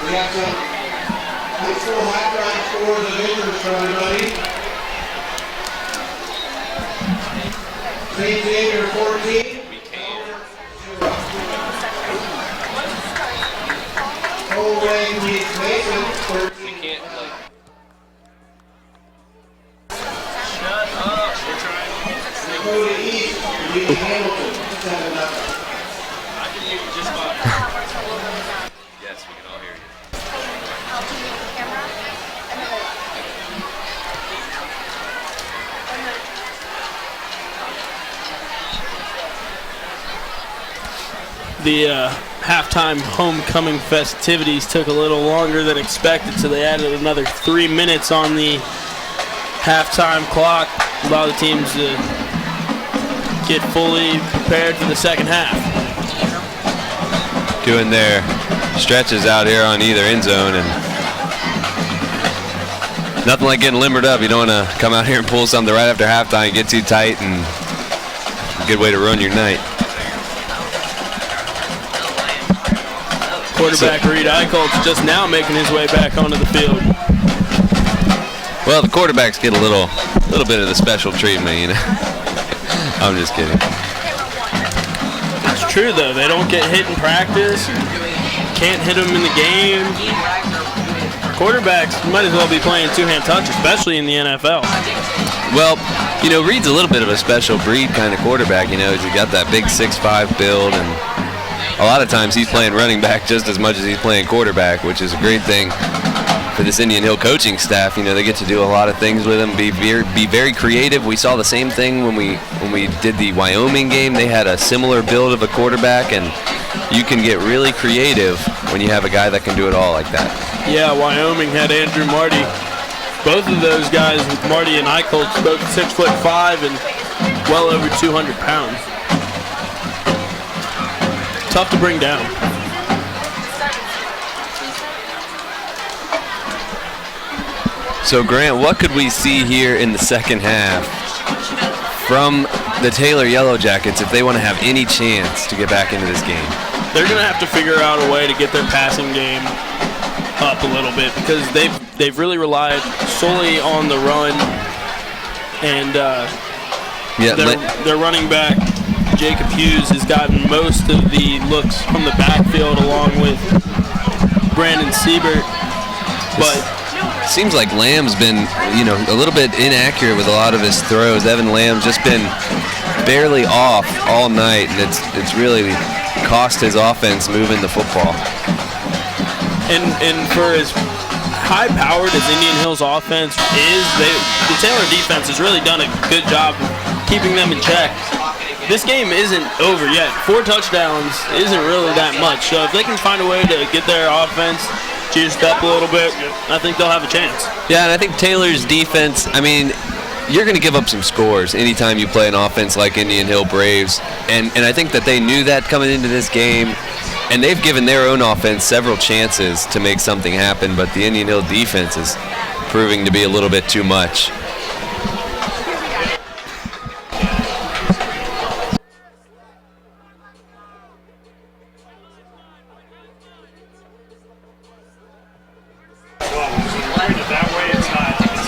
We have some high school halftime scores and visitors for everybody. St. Xavier 14. Colway meets Mason 13. Dakota East meets Hamilton 7-0. Yes, we can all hear you. The halftime homecoming festivities took a little longer than expected, so they added another 3 minutes on the halftime clock. Allow the teams to get fully prepared for the second half. Doing their stretches out here on either end zone, and nothing like getting limbered up. You don't want to come out here and pull something right after halftime, get too tight, and a good way to ruin your night. Quarterback Reed Eichholz just now making his way back onto the field. Well, the quarterbacks get a little bit of the special treatment, you know. I'm just kidding. It's true though, they don't get hit in practice. Can't hit them in the game. Quarterbacks might as well be playing two-hand touch, especially in the NFL. Well, you know, Reed's a little bit of a special breed kind of quarterback. You know, he's got that big 6'5" build, and a lot of times he's playing running back just as much as he's playing quarterback, which is a great thing for this Indian Hill coaching staff. You know, they get to do a lot of things with him, be very creative. We saw the same thing when we did the Wyoming game. They had a similar build of a quarterback, and you can get really creative when you have a guy that can do it all like that. Yeah, Wyoming had Andrew Marty Both of those guys, with Marty and Eichholz, both 6'5" and well over 200 pounds. Tough to bring down. So Grant, what could we see here in the second half from the Taylor Yellow Jackets if they want to have any chance to get back into this game? They're going to have to figure out a way to get their passing game up a little bit because they've really relied solely on the run, and their running back Jacob Hughes has gotten most of the looks from the backfield along with Brandon Siebert, but seems like Lamb's been, a little bit inaccurate with a lot of his throws. Evan Lamb's just been barely off all night, and it's really cost his offense moving the football. And for as high-powered as Indian Hill's offense is, the Taylor defense has really done a good job of keeping them in check. This game isn't over yet. 4 touchdowns isn't really that much. So if they can find a way to get their offense juiced up a little bit, I think they'll have a chance. Yeah, and I think Taylor's defense, you're going to give up some scores anytime you play an offense like Indian Hill Braves. And I think that they knew that coming into this game. And they've given their own offense several chances to make something happen, but the Indian Hill defense is proving to be a little bit too much.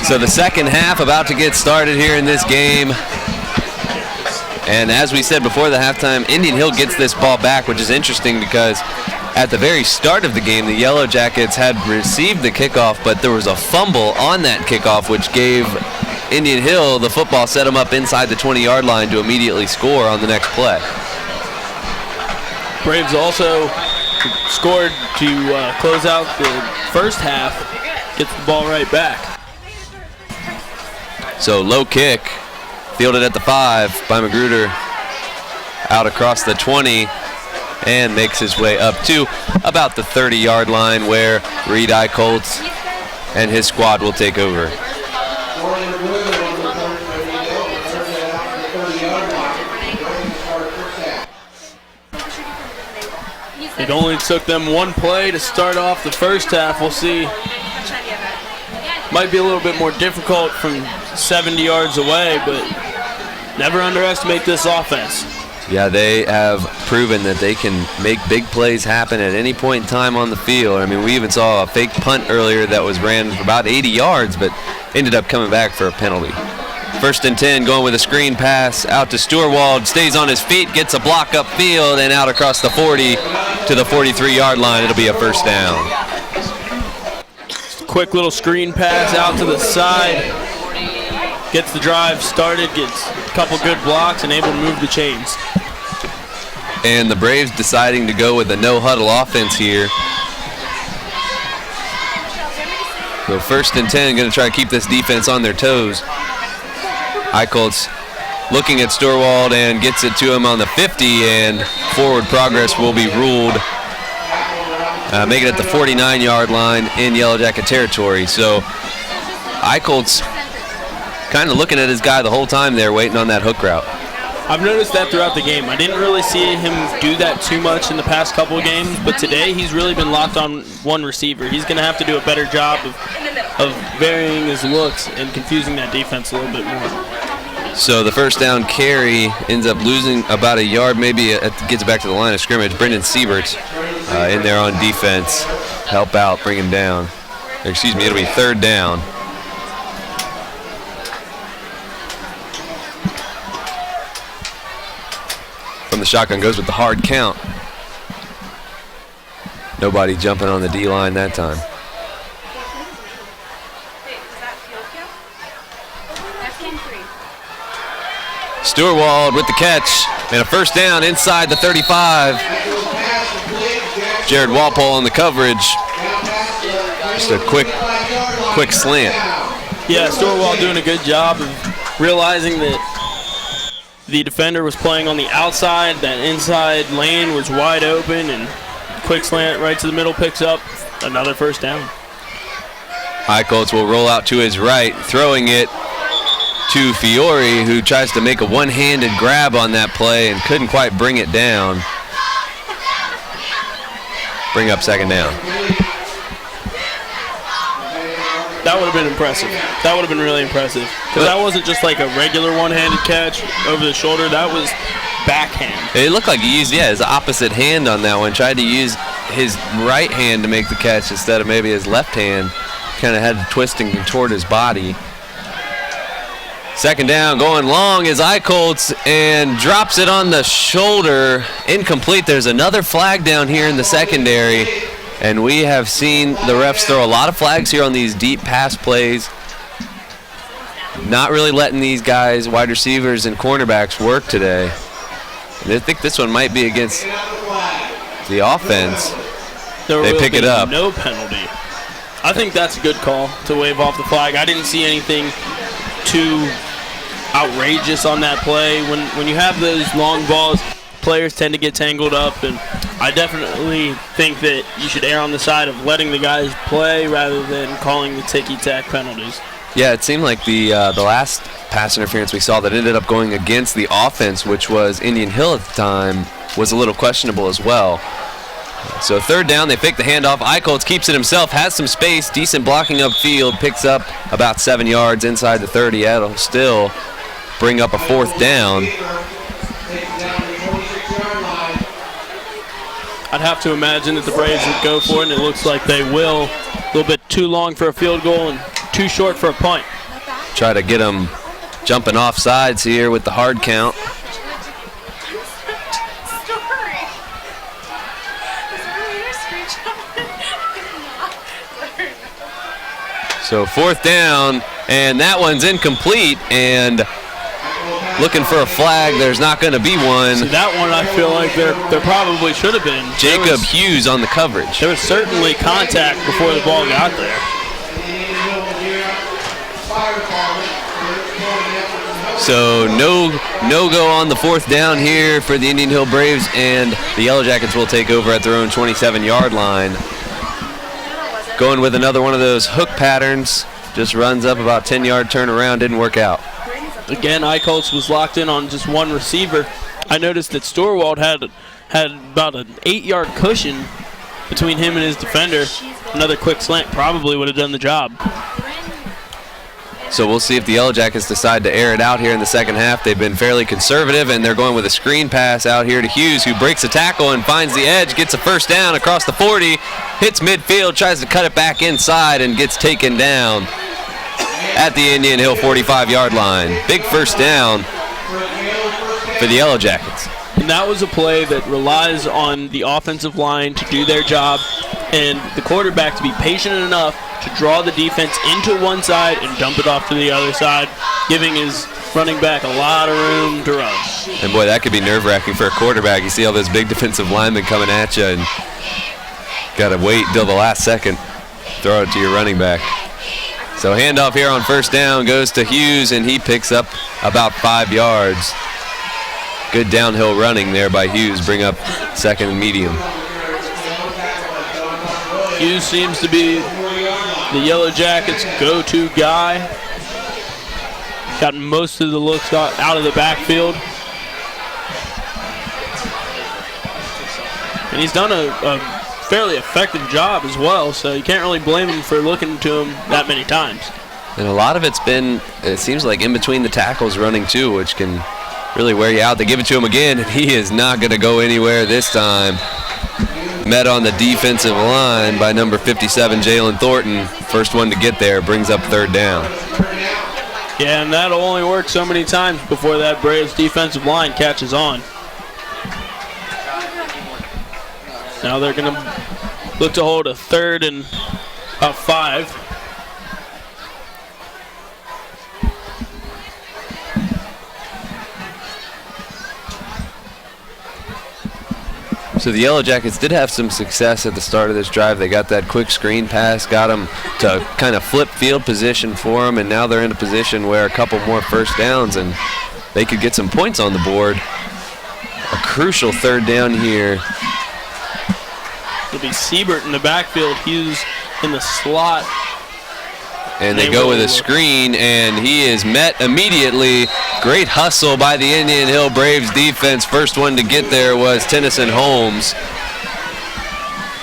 So the second half about to get started here in this game. And as we said before the halftime, Indian Hill gets this ball back, which is interesting because at the very start of the game, the Yellow Jackets had received the kickoff, but there was a fumble on that kickoff, which gave Indian Hill the football, set them up inside the 20-yard line to immediately score on the next play. Braves also scored to close out the first half, gets the ball right back. So low kick, fielded at the 5 by Magruder, out across the 20, and makes his way up to about the 30-yard line where Reed Eichholz and his squad will take over. It only took them one play to start off the first half. We'll see. Might be a little bit more difficult from 70 yards away, but never underestimate this offense. Yeah, they have proven that they can make big plays happen at any point in time on the field. We even saw a fake punt earlier that was ran for about 80 yards, but ended up coming back for a penalty. 1st and 10, going with a screen pass out to Sturwald, stays on his feet, gets a block upfield, and out across the 40 to the 43-yard line. It'll be a first down. Quick little screen pass out to the side. Gets the drive started, gets a couple good blocks, and able to move the chains. And the Braves deciding to go with a no-huddle offense here. So 1st and 10, going to try to keep this defense on their toes. Eichholz looking at Sturwald and gets it to him on the 50, and forward progress will be ruled. Make it at the 49-yard line in Yellow Jacket territory. So Eichholz kind of looking at his guy the whole time there, waiting on that hook route. I've noticed that throughout the game. I didn't really see him do that too much in the past couple of games, but today he's really been locked on one receiver. He's going to have to do a better job of varying his looks and confusing that defense a little bit more. So the first down carry ends up losing about a yard, maybe it gets back to the line of scrimmage. Brendan Siebert in there on defense, help out, bring him down. Excuse me, it'll be 3rd down. From the shotgun, goes with the hard count. Nobody jumping on the D-line that time. Sturwald with the catch and a first down inside the 35. Jared Walpole on the coverage. Just a quick slant. Yeah, Sturwald doing a good job of realizing that the defender was playing on the outside. That inside lane was wide open, and quick slant right to the middle picks up another first down. Eichholz will roll out to his right, throwing it to Fiore, who tries to make a one-handed grab on that play and couldn't quite bring it down. Bring up second down. That would have been impressive. That would have been really impressive. Because that wasn't just like a regular one-handed catch over the shoulder. That was backhand. It looked like he used, his opposite hand on that one. Tried to use his right hand to make the catch instead of maybe his left hand. Kind of had to twist and contort his body. Second down, going long is Eichholz and drops it on the shoulder. Incomplete. There's another flag down here in the secondary. And we have seen the refs throw a lot of flags here on these deep pass plays. Not really letting these guys, wide receivers and cornerbacks, work today. And I think this one might be against the offense. They pick it up. No penalty. I think that's a good call to wave off the flag. I didn't see anything too outrageous on that play. When you have those long balls, players tend to get tangled up, and I definitely think that you should err on the side of letting the guys play rather than calling the ticky-tack penalties. Yeah, it seemed like the last pass interference we saw that ended up going against the offense, which was Indian Hill at the time, was a little questionable as well. So third down, they fake the handoff. Eichholz keeps it himself, has some space, decent blocking upfield, picks up about 7 yards inside the 30. That'll still bring up a fourth down. I'd have to imagine that the Braves would go for it, and it looks like they will. A little bit too long for a field goal and too short for a punt. Try to get them jumping off sides here with the hard count. So fourth down, and that one's incomplete, and looking for a flag. There's not going to be one. See, that one I feel like there probably should have been. Jacob Hughes on the coverage. There was certainly contact before the ball got there. So no go on the fourth down here for the Indian Hill Braves, and the Yellow Jackets will take over at their own 27-yard line. Going with another one of those hook patterns. Just runs up about 10-yard turnaround. Didn't work out. Again, Eichholz was locked in on just one receiver. I noticed that Storwald had about an 8-yard cushion between him and his defender. Another quick slant probably would have done the job. So we'll see if the Yellow Jackets decide to air it out here in the second half. They've been fairly conservative, and they're going with a screen pass out here to Hughes, who breaks a tackle and finds the edge, gets a first down across the 40, hits midfield, tries to cut it back inside, and gets taken down at the Indian Hill 45-yard line. Big first down for the Yellow Jackets. And that was a play that relies on the offensive line to do their job and the quarterback to be patient enough to draw the defense into one side and dump it off to the other side, giving his running back a lot of room to run. And boy, that could be nerve-wracking for a quarterback. You see all those big defensive linemen coming at you, and got to wait till the last second, throw it to your running back. So handoff here on first down goes to Hughes, and he picks up about 5 yards. Good downhill running there by Hughes, bring up second and medium. Hughes seems to be the Yellow Jackets' go-to guy. Got most of the looks out of the backfield. And he's done a fairly effective job as well, so you can't really blame him for looking to him that many times. And a lot of it's been, it seems like, in between the tackles running too, which can really wear you out. They give it to him again, and he is not going to go anywhere this time. Met on the defensive line by number 57, Jalen Thornton. First one to get there, brings up third down. Yeah, and that'll only work so many times before that Braves defensive line catches on. Now they're going to look to hold a third and a 5. So the Yellow Jackets did have some success at the start of this drive. They got that quick screen pass, got them to kind of flip field position for them, and now they're in a position where a couple more first downs and they could get some points on the board. A crucial third down here. It'll be Siebert in the backfield, Hughes in the slot. And they go with a screen, and he is met immediately. Great hustle by the Indian Hill Braves defense. First one to get there was Tennyson Holmes.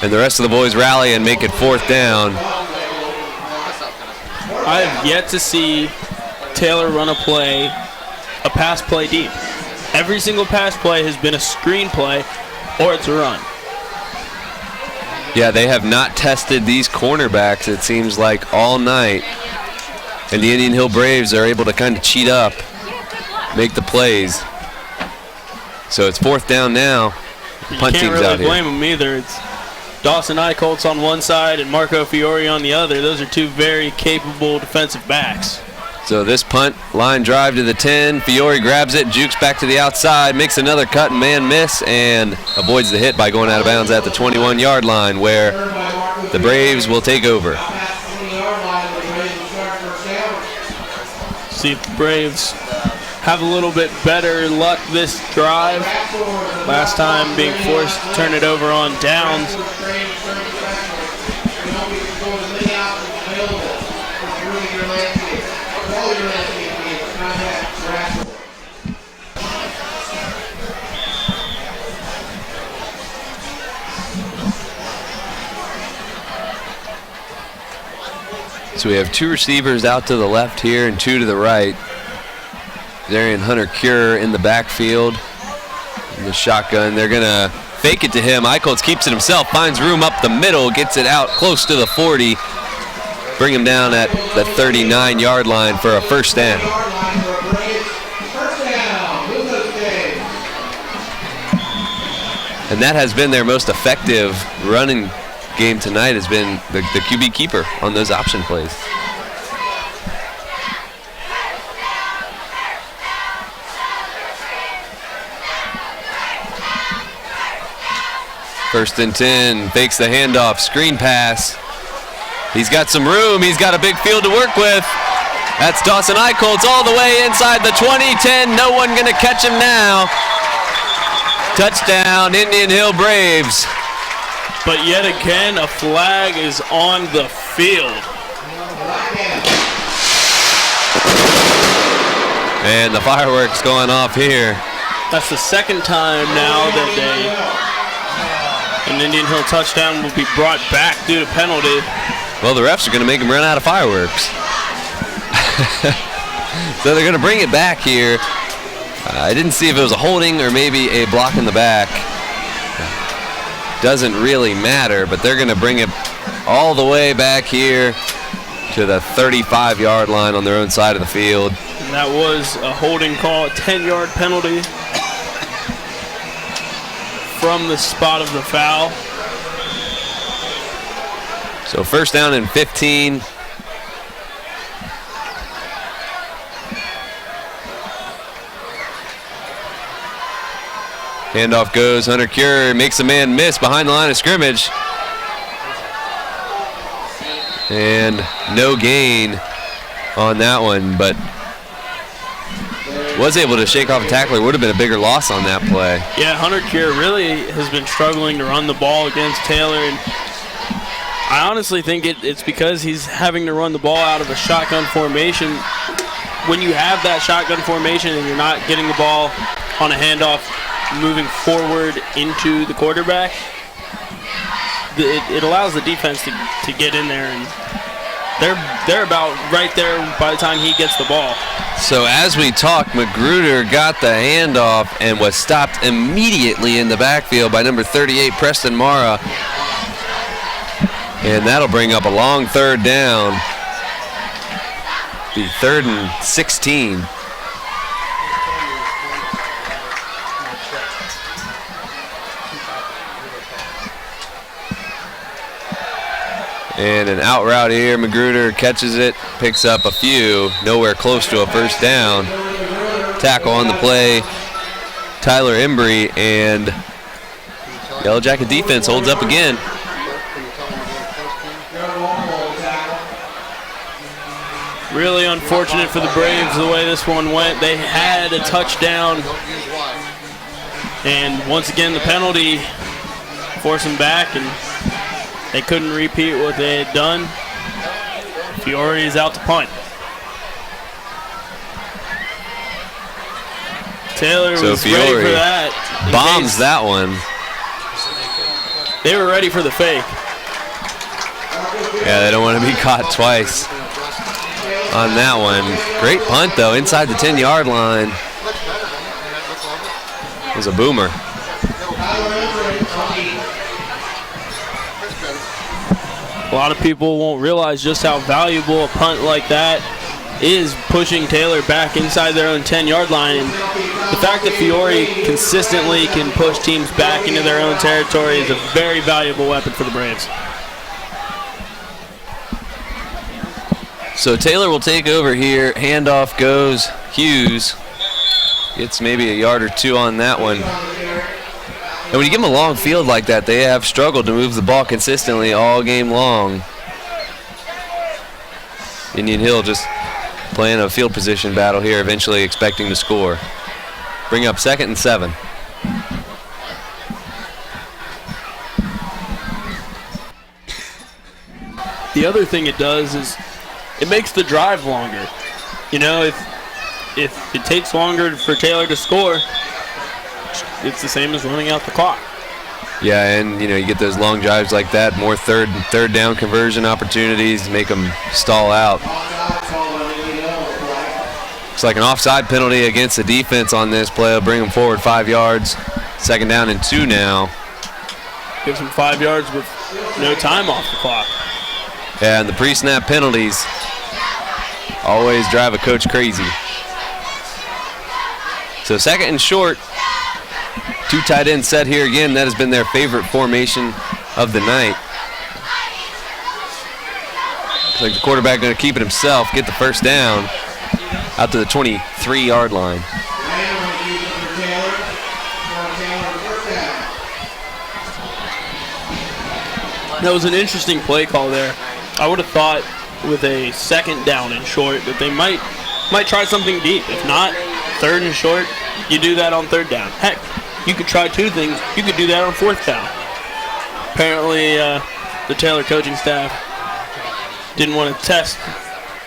And the rest of the boys rally and make it 4th down. I have yet to see Taylor run a pass play deep. Every single pass play has been a screen play or it's a run. Yeah, they have not tested these cornerbacks, it seems like, all night. And the Indian Hill Braves are able to kind of cheat up, make the plays. So it's 4th down now. Punt team's really out here. You can't really blame them either. It's Dawson Eichholtz on one side and Marco Fiore on the other. Those are two very capable defensive backs. So this punt, line drive to the 10. Fiore grabs it, jukes back to the outside, makes another cut and man miss, and avoids the hit by going out of bounds at the 21-yard line, where the Braves will take over. See if the Braves have a little bit better luck this drive. Last time being forced to turn it over on downs. So we have 2 receivers out to the left here and 2 to the right. Darian Hunter-Cure in the backfield. In the shotgun, they're gonna fake it to him. Eichholtz keeps it himself, finds room up the middle, gets it out close to the 40. Bring him down at the 39-yard line for a 1st down. And that has been their most effective running game tonight, has been the QB keeper on those option plays. First and 10, fakes the handoff, screen pass. He's got some room, he's got a big field to work with. That's Dawson Eichholtz all the way inside the 20-10, no one gonna catch him now. Touchdown, Indian Hill Braves. But yet again, a flag is on the field. And the fireworks going off here. That's the 2nd time now that an Indian Hill touchdown will be brought back due to penalty. Well, the refs are going to make him run out of fireworks. So they're going to bring it back here. I didn't see if it was a holding or maybe a block in the back. Doesn't really matter, but they're going to bring it all the way back here to the 35-yard line on their own side of the field. And that was a holding call, a 10-yard penalty from the spot of the foul. So 1st down and 15. Handoff goes, Hunter-Cure makes a man miss behind the line of scrimmage. And no gain on that one, but was able to shake off a tackler. Would have been a bigger loss on that play. Yeah, Hunter-Cure really has been struggling to run the ball against Taylor, and I honestly think it's because he's having to run the ball out of a shotgun formation. When you have that shotgun formation and you're not getting the ball on a handoff moving forward into the quarterback, it allows the defense to get in there, and they're about right there by the time he gets the ball. So as we talk, Magruder got the handoff and was stopped immediately in the backfield by number 38, Preston Mara. And that'll bring up a long 3rd down. Be 3rd and 16. And an out route here. Magruder catches it, picks up a few, nowhere close to a 1st down. Tackle on the play, Tyler Embry, and Yellow Jacket defense holds up again. Really unfortunate for the Braves the way this one went. They had a touchdown, and once again the penalty forced them back, and they couldn't repeat what they had done. Fiore is out to punt. Taylor was ready for that. Bombs that one. They were ready for the fake. Yeah, they don't want to be caught twice on that one. Great punt, though, inside the 10-yard line. It was a boomer. A lot of people won't realize just how valuable a punt like that is, pushing Taylor back inside their own 10-yard line. And the fact that Fiore consistently can push teams back into their own territory is a very valuable weapon for the Braves. So Taylor will take over here. Handoff goes Hughes. Gets maybe a yard or two on that one. And when you give them a long field like that, they have struggled to move the ball consistently all game long. Indian Hill just playing a field position battle here, eventually expecting to score. Bring up 2nd and 7. The other thing it does is it makes the drive longer. You know, if it takes longer for Taylor to score, it's the same as running out the clock. Yeah, and you get those long drives like that, more third down conversion opportunities, make them stall out. It's like an offside penalty against the defense on this play. Will bring them forward 5 yards. 2nd down and 2 now. Gives them 5 yards with no time off the clock. Yeah, and the pre-snap penalties always drive a coach crazy. So 2nd and short. 2 tight ends set here again. That has been their favorite formation of the night. Looks like the quarterback going to keep it himself, get the first down out to the 23-yard line. That was an interesting play call there. I would have thought with a 2nd down and short that they might try something deep. If not, 3rd and short, you do that on 3rd down. Heck, you could try 2 things. You could do that on 4th down. Apparently, the Taylor coaching staff didn't want to test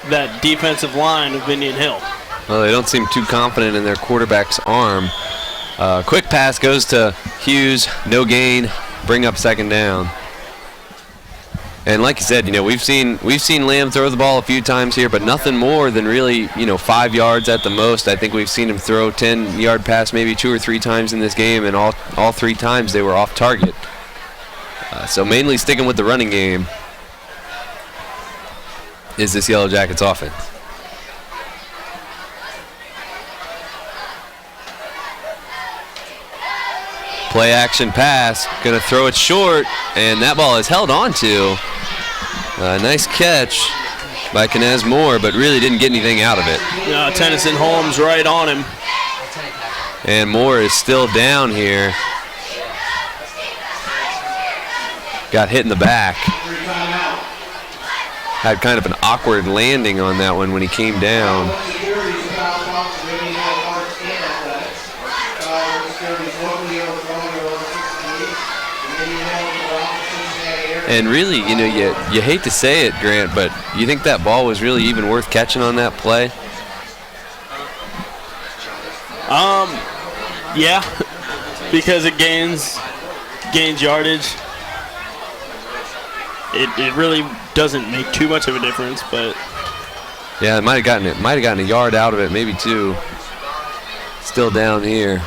that defensive line of Indian Hill. Well, they don't seem too confident in their quarterback's arm. Quick pass goes to Hughes, no gain, bring up 2nd down. And like you said, we've seen Lamb throw the ball a few times here, but nothing more than really, 5 yards at the most. I think we've seen him throw 10-yard pass maybe 2 or 3 times in this game, and all 3 times they were off target. So mainly sticking with the running game is this Yellow Jackets offense. Play action pass, gonna throw it short, and that ball is held on to. Nice catch by Knez Moore, but really didn't get anything out of it. Tennyson Holmes right on him. And Moore is still down here. Got hit in the back. Had kind of an awkward landing on that one when he came down. And really, you hate to say it, Grant, but you think that ball was really even worth catching on that play? Yeah, because it gains yardage. It really doesn't make too much of a difference, but yeah, it might have gotten a yard out of it, maybe 2. Still down here.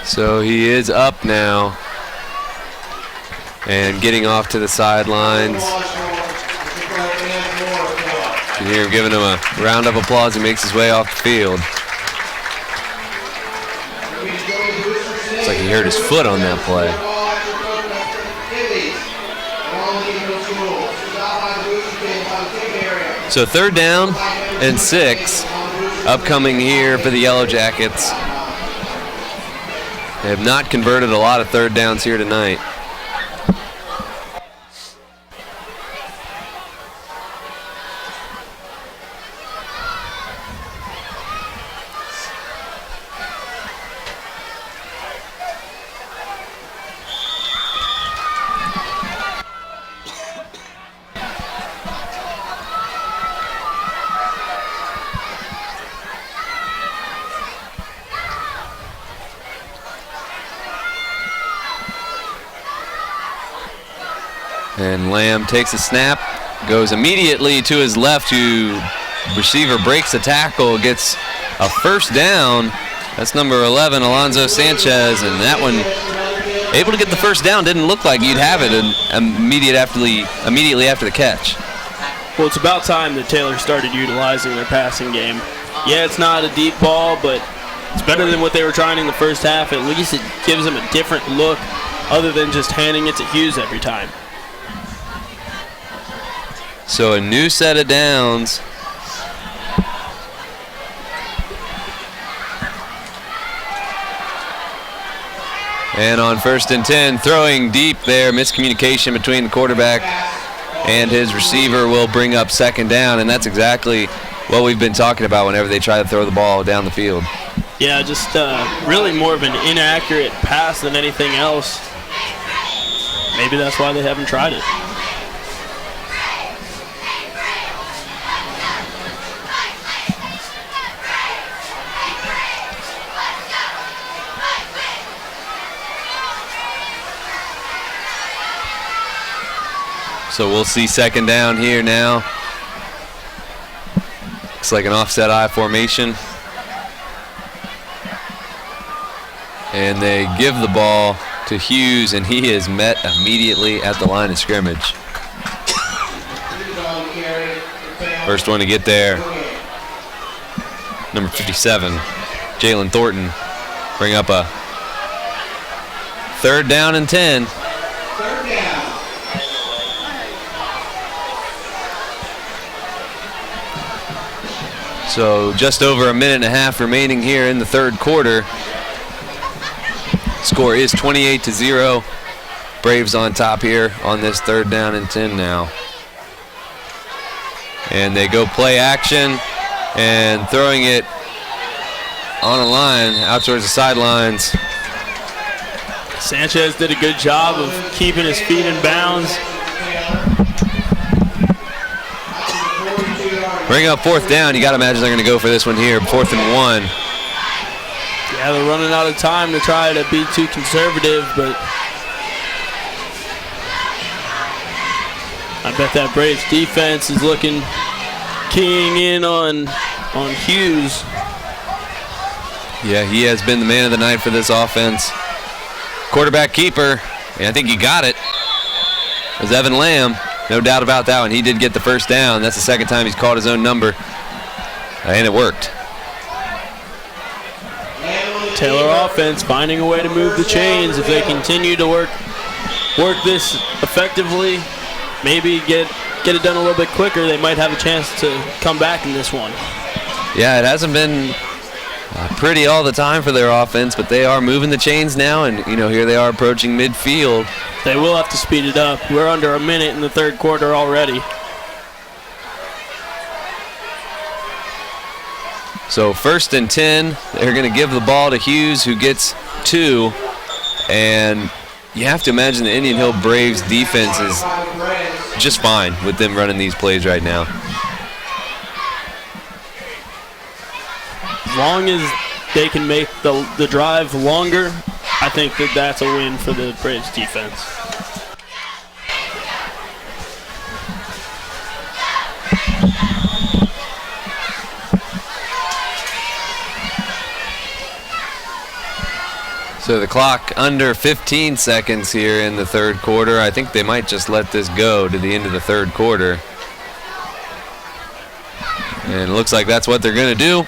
So he is up now and getting off to the sidelines. You hear him giving him a round of applause. He makes his way off the field. Looks like he hurt his foot on that play. So 3rd down and 6. upcoming here for the Yellow Jackets. They have not converted a lot of third downs here tonight. And Lamb takes a snap, goes immediately to his left, who receiver breaks the tackle, gets a first down. That's number 11, Alonzo Sanchez, and that one able to get the first down. Didn't look like you'd have it immediately after the catch. Well, it's about time that Taylor started utilizing their passing game. Yeah, it's not a deep ball, but it's better than what they were trying in the first half. At least it gives them a different look other than just handing it to Hughes every time. So a new set of downs. And on 1st and 10, throwing deep there, miscommunication between the quarterback and his receiver will bring up 2nd down, and that's exactly what we've been talking about whenever they try to throw the ball down the field. Yeah, just really more of an inaccurate pass than anything else. Maybe that's why they haven't tried it. So we'll see 2nd down here now. Looks like an offset I formation. And they give the ball to Hughes, and he is met immediately at the line of scrimmage. First one to get there, number 57, Jalen Thornton. Bring up a 3rd down and 10. So just over a minute and a half remaining here in the 3rd quarter. Score is 28-0. Braves on top here on this 3rd down and 10 now. And they go play action and throwing it on a line out towards the sidelines. Sanchez did a good job of keeping his feet in bounds. Bring up 4th down. You got to imagine they're going to go for this one here, 4th and 1. Yeah, they're running out of time to try to be too conservative, but I bet that Braves defense is looking, keying in on Hughes. Yeah, he has been the man of the night for this offense. Quarterback keeper, and I think he got it. It was Evan Lamb. No doubt about that one. He did get the first down. That's the 2nd time he's called his own number, and it worked. Taylor offense finding a way to move the chains. If they continue to work this effectively, maybe get it done a little bit quicker, they might have a chance to come back in this one. Yeah, it hasn't been pretty all the time for their offense, but they are moving the chains now, and here they are approaching midfield. They will have to speed it up. We're under a minute in the 3rd quarter already. So 1st and 10, they're going to give the ball to Hughes, who gets 2. And you have to imagine the Indian Hill Braves defense is just fine with them running these plays right now. As long as they can make the drive longer, I think that's a win for the Braves defense. So the clock under 15 seconds here in the 3rd quarter. I think they might just let this go to the end of the 3rd quarter. And it looks like that's what they're going to do.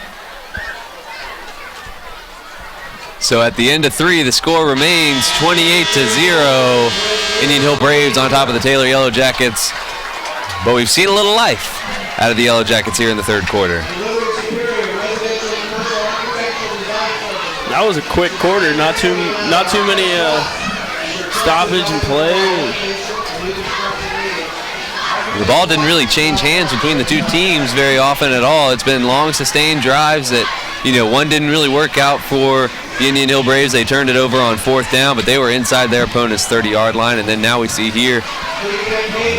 So at the end of 3, the score remains 28-0. Indian Hill Braves on top of the Taylor Yellow Jackets. But we've seen a little life out of the Yellow Jackets here in the 3rd quarter. That was a quick quarter. Not too many stoppage and play. The ball didn't really change hands between the two teams very often at all. It's been long, sustained drives that, one didn't really work out for the Indian Hill Braves. They turned it over on 4th down, but they were inside their opponent's 30-yard line. And then now we see here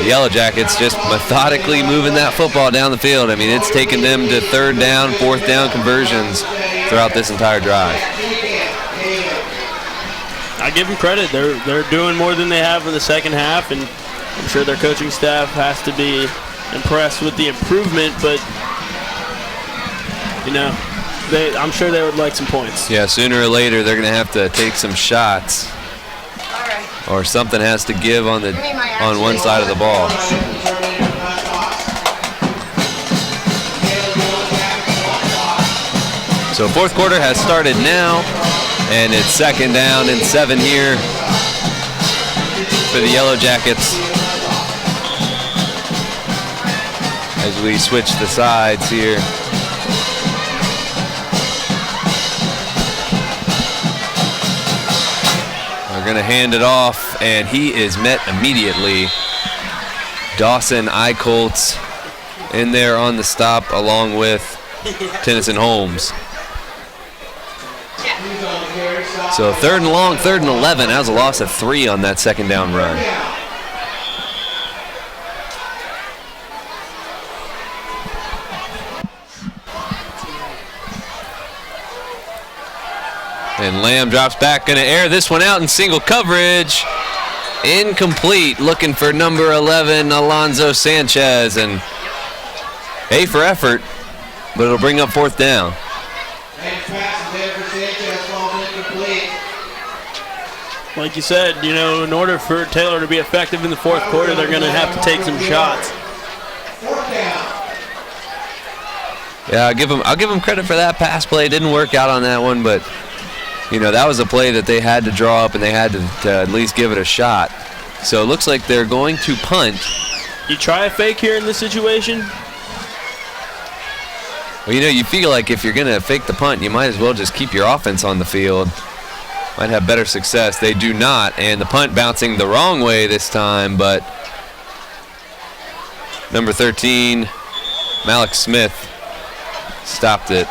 the Yellow Jackets just methodically moving that football down the field. I mean, it's taken them to 3rd down, 4th down conversions throughout this entire drive. I give them credit. They're doing more than they have in the second half, and I'm sure their coaching staff has to be impressed with the improvement, but, I'm sure they would like some points. Yeah, sooner or later they're going to have to take some shots, or something has to give on one side of the ball. So 4th quarter has started now, and it's 2nd down and 7 here for the Yellow Jackets as we switch the sides here. We're going to hand it off, and he is met immediately. Dawson Eichholtz in there on the stop along with Tennyson Holmes. So 3rd and long, 3rd and 11. That was a loss of 3 on that 2nd down run. And Lamb drops back, going to air this one out in single coverage. Incomplete, looking for number 11, Alonzo Sanchez. And A for effort, but it'll bring up 4th down. Like you said, in order for Taylor to be effective in the 4th quarter, they're going to have to take some shots. Yeah, I'll give him credit for that pass play. It didn't work out on that one, but that was a play that they had to draw up, and they had to at least give it a shot. So it looks like they're going to punt. You try a fake here in this situation? Well, you feel like if you're going to fake the punt, you might as well just keep your offense on the field. Might have better success. They do not, and the punt bouncing the wrong way this time, but number 13, Malik Smith, stopped it.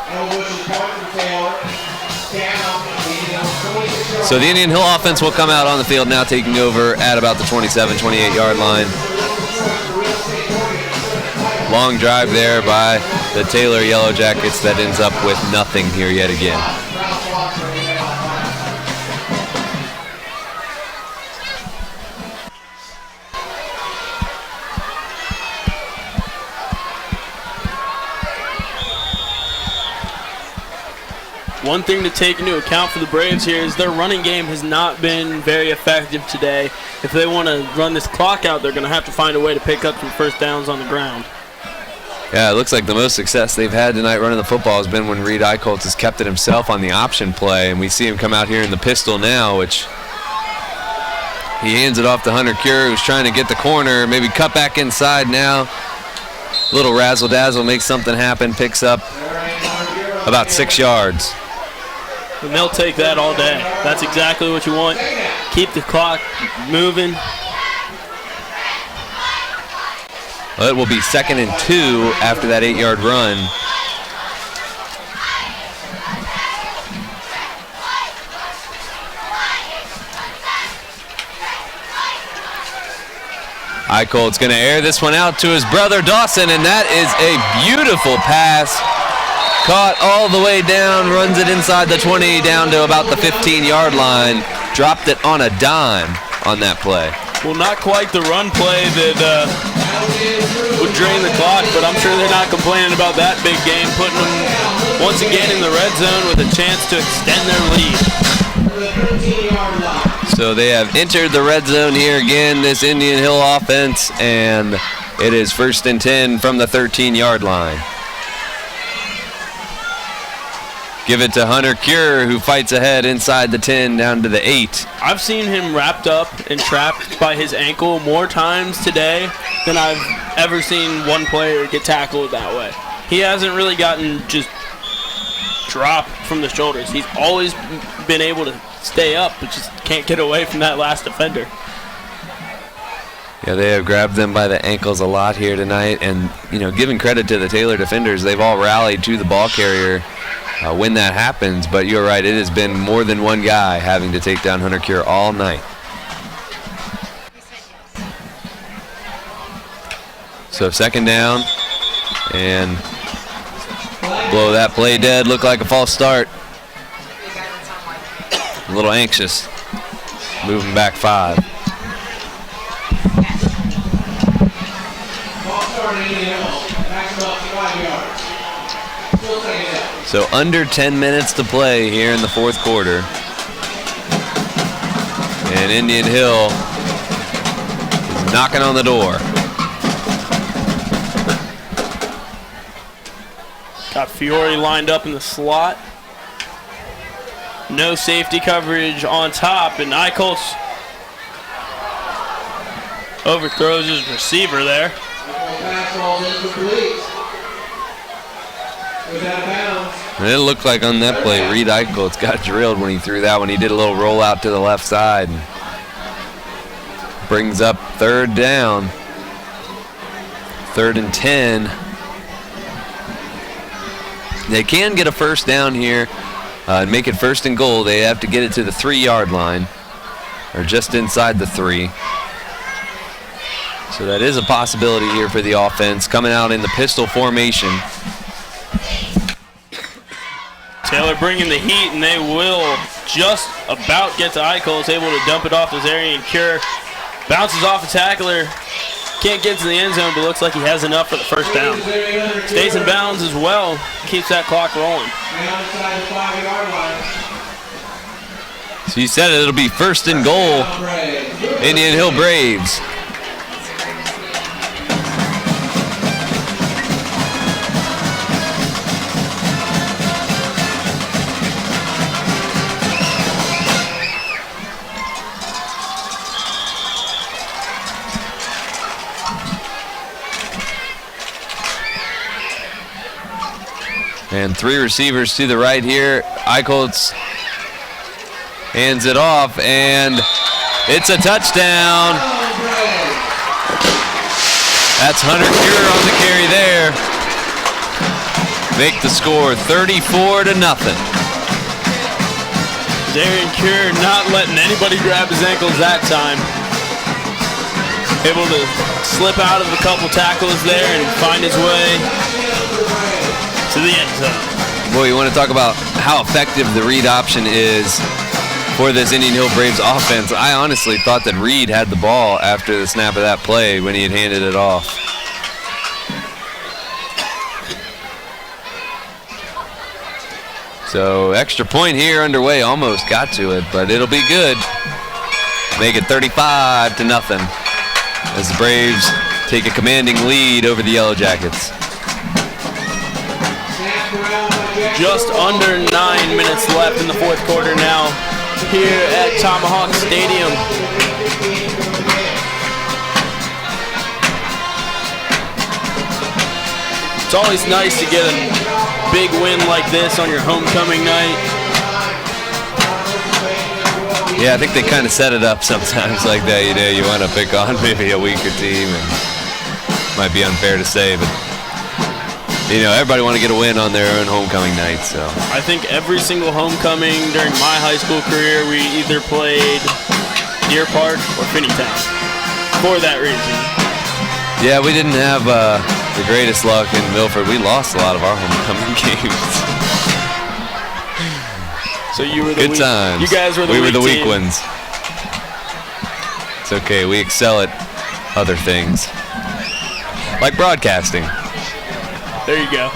So the Indian Hill offense will come out on the field now, taking over at about the 27, 28-yard line. Long drive there by the Taylor Yellow Jackets that ends up with nothing here yet again. One thing to take into account for the Braves here is their running game has not been very effective today. If they want to run this clock out, they're going to have to find a way to pick up some 1st downs on the ground. Yeah, it looks like the most success they've had tonight running the football has been when Reed Eichholtz has kept it himself on the option play, and we see him come out here in the pistol now, which he hands it off to Hunter Cure, who's trying to get the corner, maybe cut back inside now. Little razzle-dazzle, makes something happen, picks up about 6 yards. And they'll take that all day. That's exactly what you want. Keep the clock moving. Well, it will be 2nd and 2 after that 8-yard run. Eichholt's going to air this one out to his brother Dawson, and that is a beautiful pass. Caught all the way down, runs it inside the 20 down to about the 15-yard line. Dropped it on a dime on that play. Well, not quite the run play that would drain the clock, but I'm sure they're not complaining about that big game, putting them once again in the red zone with a chance to extend their lead. So they have entered the red zone here again, this Indian Hill offense, and it is 1st and 10 from the 13-yard line. Give it to Hunter Cure, who fights ahead inside the 10 down to the 8. I've seen him wrapped up and trapped by his ankle more times today than I've ever seen one player get tackled that way. He hasn't really gotten just drop from the shoulders. He's always been able to stay up, but just can't get away from that last defender. Yeah, they have grabbed them by the ankles a lot here tonight, and giving credit to the Taylor defenders, they've all rallied to the ball carrier when that happens. But you're right, it has been more than one guy having to take down Hunter Cure all night. So second down, and blow that play dead. Looked like a false start. A little anxious. Moving back 5. So under 10 minutes to play here in the fourth quarter. And Indian Hill is knocking on the door. Got Fiore lined up in the slot. No safety coverage on top, and Eichholz overthrows his receiver there. And it looked like on that play, Reed Eichholz got drilled when he threw that one. He did a little rollout to the left side. And brings up third down. 3rd and 10. They can get a first down here and make it 1st and goal. They have to get it to the 3-yard line, or just inside the 3. So that is a possibility here for the offense, coming out in the pistol formation. Taylor bringing the heat, and they will just about get to Eichholz, able to dump it off to Zarian Cure. Bounces off a tackler. Can't get to the end zone, but looks like he has enough for the first down. Stays in bounds as well. Keeps that clock rolling. So you said it'll be 1st and goal. Indian Hill Braves. And 3 receivers to the right here. Eichholz hands it off, and it's a touchdown. That's Hunter Cure on the carry there. Make the score 34-0. Zarian Cure not letting anybody grab his ankles that time. Able to slip out of a couple tackles there and find his way to the end zone. Boy, you want to talk about how effective the read option is for this Indian Hill Braves offense. I honestly thought that Reed had the ball after the snap of that play when he had handed it off. So extra point here underway, almost got to it, but it'll be good. Make it 35-0 as the Braves take a commanding lead over the Yellow Jackets. Just under 9 minutes left in the fourth quarter now here at Tomahawk Stadium. It's always nice to get a big win like this on your homecoming night. Yeah, I think they kind of set it up sometimes like that. You want to pick on maybe a weaker team, and might be unfair to say, but everybody want to get a win on their own homecoming night. So I think every single homecoming during my high school career, we either played Deer Park or Finneytown for that reason. Yeah, we didn't have the greatest luck in Milford. We lost a lot of our homecoming games. So you were the good times. You guys were the we were the weak team. ones. It's okay. We excel at other things, like broadcasting. There you go.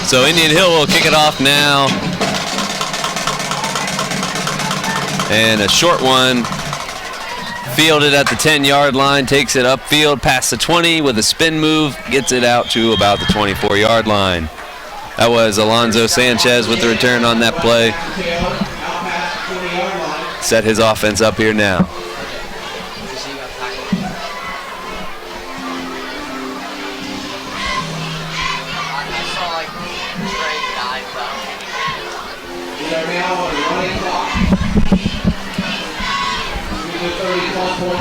So Indian Hill will kick it off now. And a short one. fielded at the 10-yard line, takes it upfield past the 20 with a spin move, gets it out to about the 24-yard line. That was Alonzo Sanchez with the return on that play. Set his offense up here now.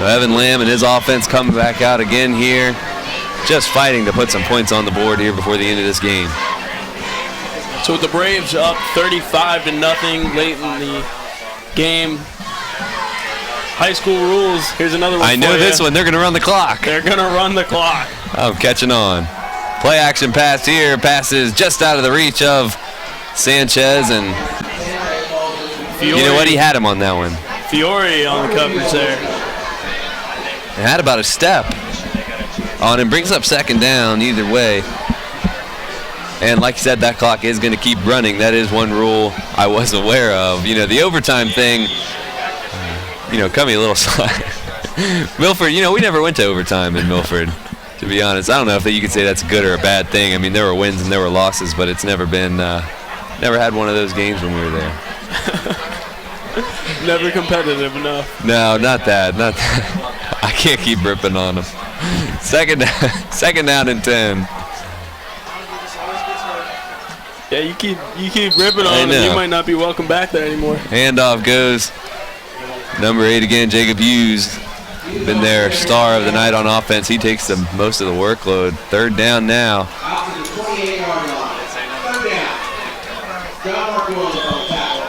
Evan Lamb and his offense coming back out again here. Just fighting to put some points on the board here before the end of this game. So with the Braves up 35-0 late in the game. High school rules. Here's another one. I know this one. They're going to run the clock. They're going to run the clock. I'm catching on. Play action pass here. Passes just out of the reach of Sanchez. And Fiore, you know what? He had him on that one. Fiore on the coverage there. It had about a step on him. Brings up second down either way. And like you said, that clock is going to keep running. That is one rule I was aware of. You know, the overtime thing, cut me a little slack. Milford, we never went to overtime in Milford, to be honest. I don't know if you could say that's a good or a bad thing. I mean, there were wins and there were losses, but it's never been, never had one of those games when we were there. Never competitive enough. No, not that. I can't keep ripping on them. Second down and 10. Yeah, you keep ripping on them. You might not be welcome back there anymore. Handoff goes number 8 again, Jacob Hughes. Been their star of the night on offense. He takes most of the workload. Third down now. Out to the 28-yard line. Third down. John Marquez on the tackle.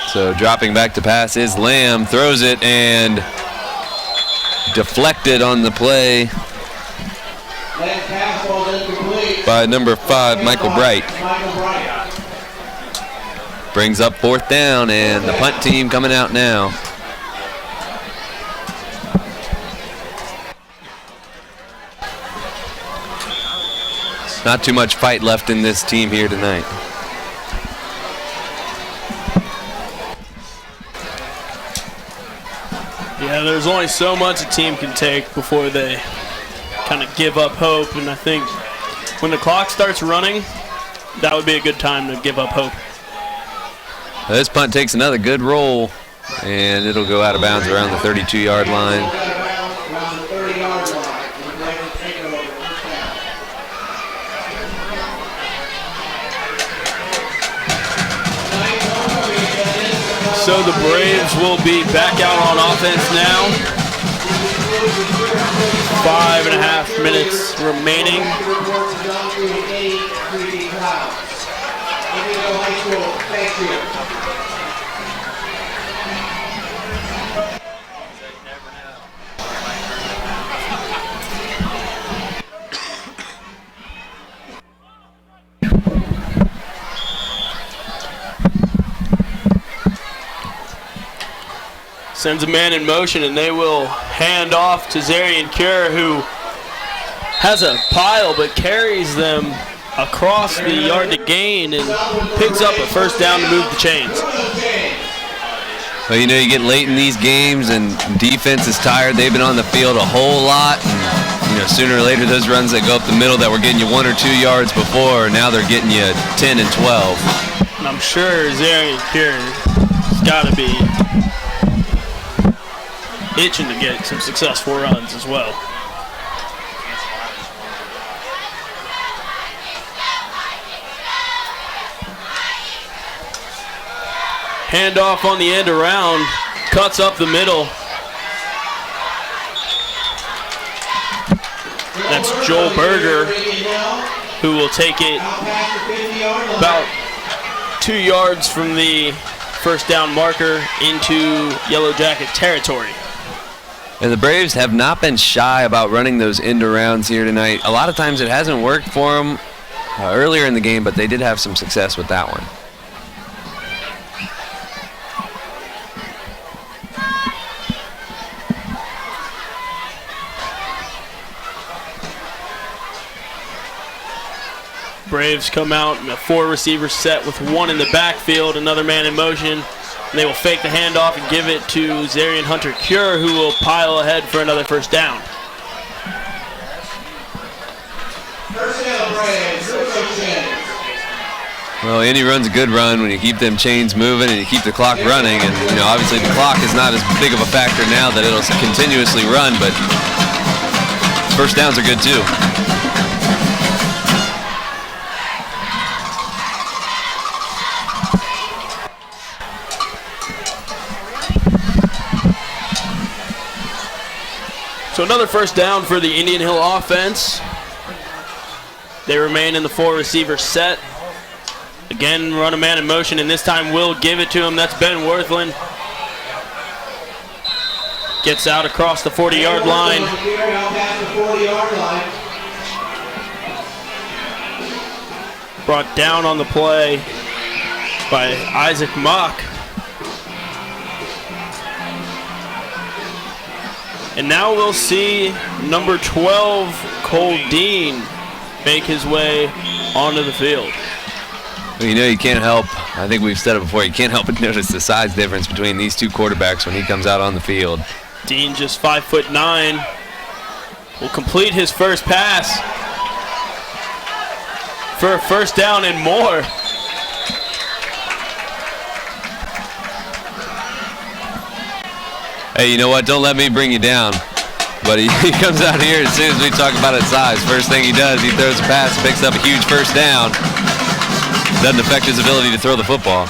So dropping back to pass is Lamb, throws it and deflected on the play by number 5, Michael Bright. Brings up fourth down and the punt team coming out now. Not too much fight left in this team here tonight. Yeah, there's only so much a team can take before they kind of give up hope, and I think when the clock starts running, that would be a good time to give up hope. This punt takes another good roll, and it'll go out of bounds around the 32-yard line. So the Braves will be back out on offense now. 5.5 minutes remaining. Sends a man in motion, and they will hand off to Zarian Cure, who has a pile but carries them across the yard to gain and picks up a first down to move the chains. Well, you get late in these games and defense is tired. They've been on the field a whole lot, and sooner or later those runs that go up the middle that were getting you 1 or 2 yards before, now they're getting you 10 and 12. And I'm sure Zarian Cure has got to be itching to get some successful runs as well. Handoff on the end around, cuts up the middle. That's Joel Berger, who will take it about 2 yards from the first down marker into Yellow Jacket territory. And the Braves have not been shy about running those end arounds here tonight. A lot of times it hasn't worked for them earlier in the game, but they did have some success with that one. Braves come out in a 4-receiver set with one in the backfield, another man in motion. And they will fake the handoff and give it to Zarian Hunter-Cure, who will pile ahead for another first down. First down, Braves. Well, Indy runs a good run when you keep them chains moving and you keep the clock running. And, you know, obviously the clock is not as big of a factor now that it'll continuously run, but first downs are good too. So another first down for the Indian Hill offense. They remain in the 4-receiver set. Again, run a man in motion, and this time will give it to him. That's Ben Worthland. Gets out across the 40-yard line. Brought down on the play by Isaac Mock. And now we'll see number 12, Cole Dean, make his way onto the field. Well, you know, you can't help, I think we've said it before, you can't help but notice the size difference between these two quarterbacks when he comes out on the field. Dean, just 5'9", will complete his first pass for a first down and more. Hey, you know what? Don't let me bring you down. But he comes out here as soon as we talk about his size. First thing he does, he throws a pass, picks up a huge first down. Doesn't affect his ability to throw the football.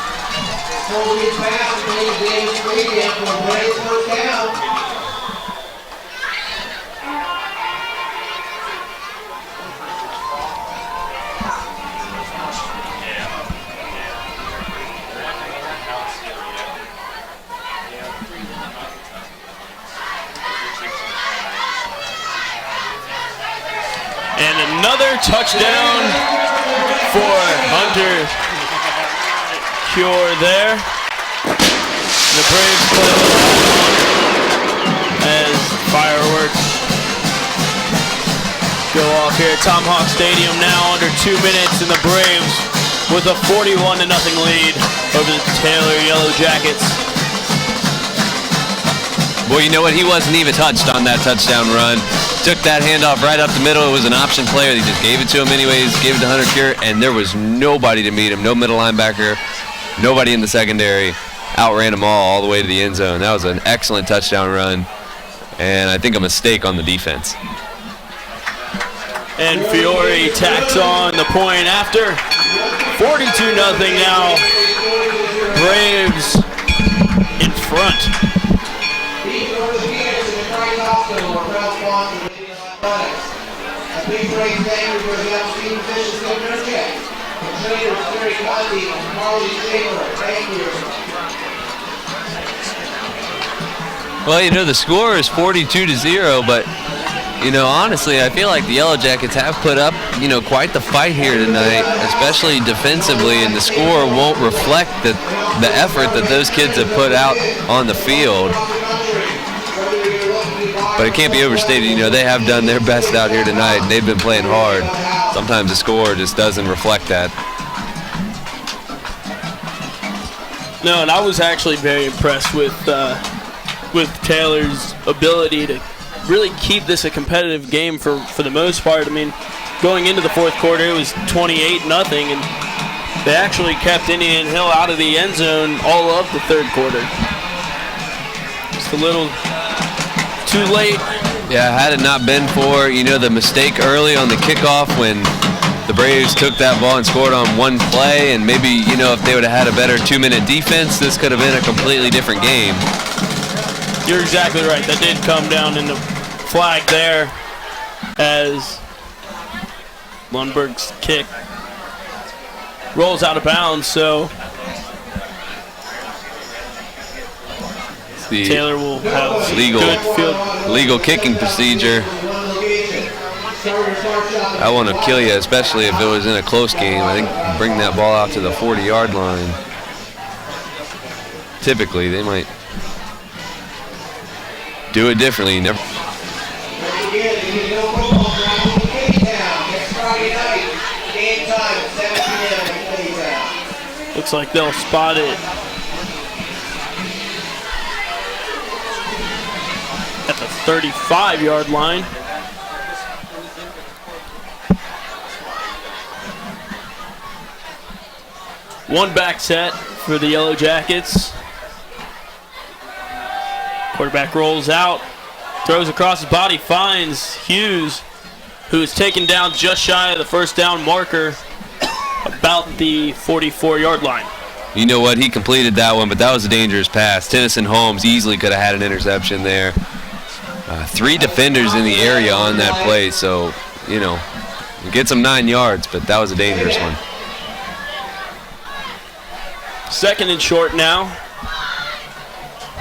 And another touchdown for Hunter Cure there. The Braves play on as fireworks go off here at Tomahawk Stadium now under 2 minutes, and the Braves with a 41-0 lead over the Taylor Yellow Jackets. Well, you know what? He wasn't even touched on that touchdown run. Took that handoff right up the middle. It was an option player. They just gave it to him anyways, gave it to Hunter Cure, and there was nobody to meet him. No middle linebacker, nobody in the secondary. Outran them all the way to the end zone. That was an excellent touchdown run, and I think a mistake on the defense. And Fiore tacks on the point after. 42-0 now. Braves in front. Well, you know, the score is 42-0, but, you know, honestly, I feel like the Yellow Jackets have put up, you know, quite the fight here tonight, especially defensively, and the score won't reflect the effort that those kids have put out on the field. But it can't be overstated, you know, they have done their best out here tonight, and they've been playing hard. Sometimes the score just doesn't reflect that. No, and I was actually very impressed with Taylor's ability to really keep this a competitive game for the most part. I mean, going into the fourth quarter, it was 28-0, and they actually kept Indian Hill out of the end zone all of the third quarter. Just a little too late. Yeah, had it not been for, you know, the mistake early on the kickoff when the Braves took that ball and scored on one play, and maybe, you know, if they would have had a better 2-minute defense, this could have been a completely different game. You're exactly right. That did come down in the flag there as Lundberg's kick rolls out of bounds, so Taylor will have good field. Legal kicking procedure. I want to kill you, especially if it was in a close game. I think bring that ball out to the 40-yard line. Typically, they might do it differently. Never. Friday night, game time. Looks like they'll spot it at the 35-yard line. One back set for the Yellow Jackets. Quarterback rolls out, throws across his body, finds Hughes, who is taken down just shy of the first down marker, about the 44-yard line. You know what? He completed that one, but that was a dangerous pass. Tennyson Holmes easily could have had an interception there. 3 defenders in the area on that play, so, you know, it gets him 9 yards, but that was a dangerous one. Second and short now.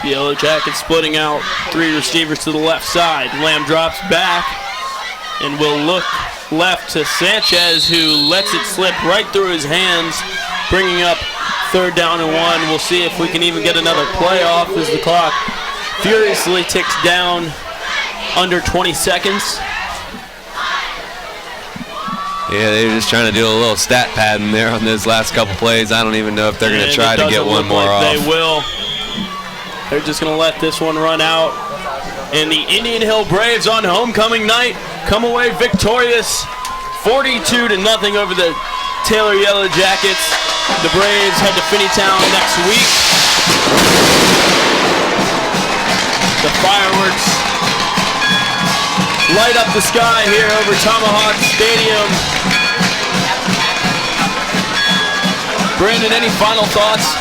The Yellow Jackets splitting out 3 receivers to the left side. Lamb drops back and will look left to Sanchez, who lets it slip right through his hands, bringing up 3rd down and 1. We'll see if we can even get another play off as the clock furiously ticks down under 20 seconds. Yeah, they're just trying to do a little stat padding there on those last couple plays. I don't even know if they're going to try to get one more off. They will. They're just going to let this one run out. And the Indian Hill Braves on homecoming night come away victorious 42-0 over the Taylor Yellow Jackets. The Braves head to Finneytown next week. The fireworks light up the sky here over Tomahawk Stadium. Brandon, any final thoughts?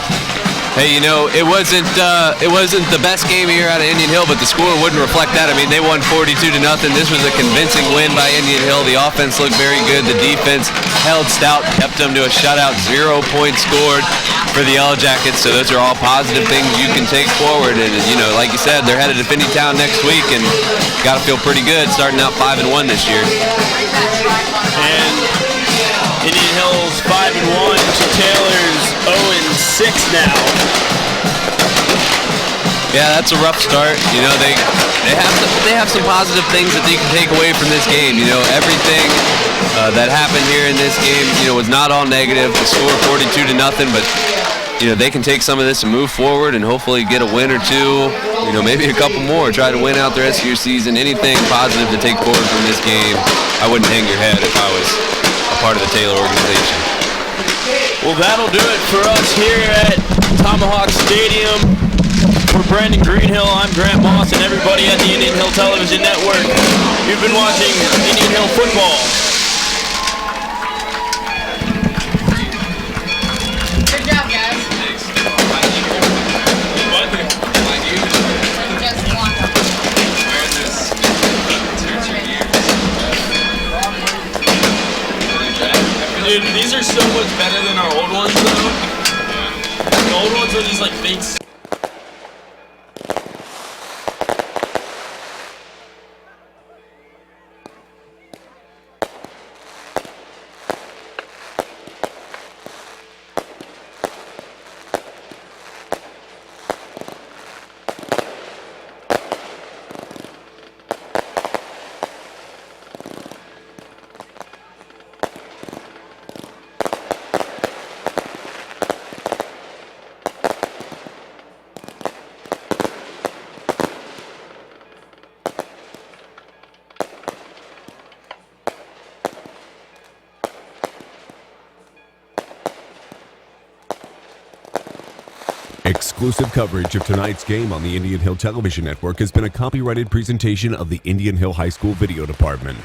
Hey, you know, it wasn't the best game here out of Indian Hill, but the score wouldn't reflect that. I mean, they won 42-0. This was a convincing win by Indian Hill. The offense looked very good. The defense held stout, kept them to a shutout. 0 points scored for the Yellow Jackets. So those are all positive things you can take forward. And you know, like you said, they're headed to Finneytown next week, and got to feel pretty good starting out 5-1 this year. And Indian Hill's 5-1 to Taylor's 0-6 now. Yeah, that's a rough start. You know, they have some positive things that they can take away from this game. You know, everything that happened here in this game, you know, was not all negative. The score 42-0, but you know, they can take some of this and move forward and hopefully get a win or two. You know, maybe a couple more. Try to win out the rest of your season. Anything positive to take forward from this game, I wouldn't hang your head if I was a part of the Taylor organization. Well, that'll do it for us here at Tomahawk Stadium. For Brandon Greenhill, I'm Grant Moss, and everybody at the Indian Hill Television Network. You've been watching Indian Hill football. Good job, guys. Dude, these are so much better than our old ones, though. The old ones are these, like, fake. Exclusive coverage of tonight's game on the Indian Hill Television Network has been a copyrighted presentation of the Indian Hill High School Video Department.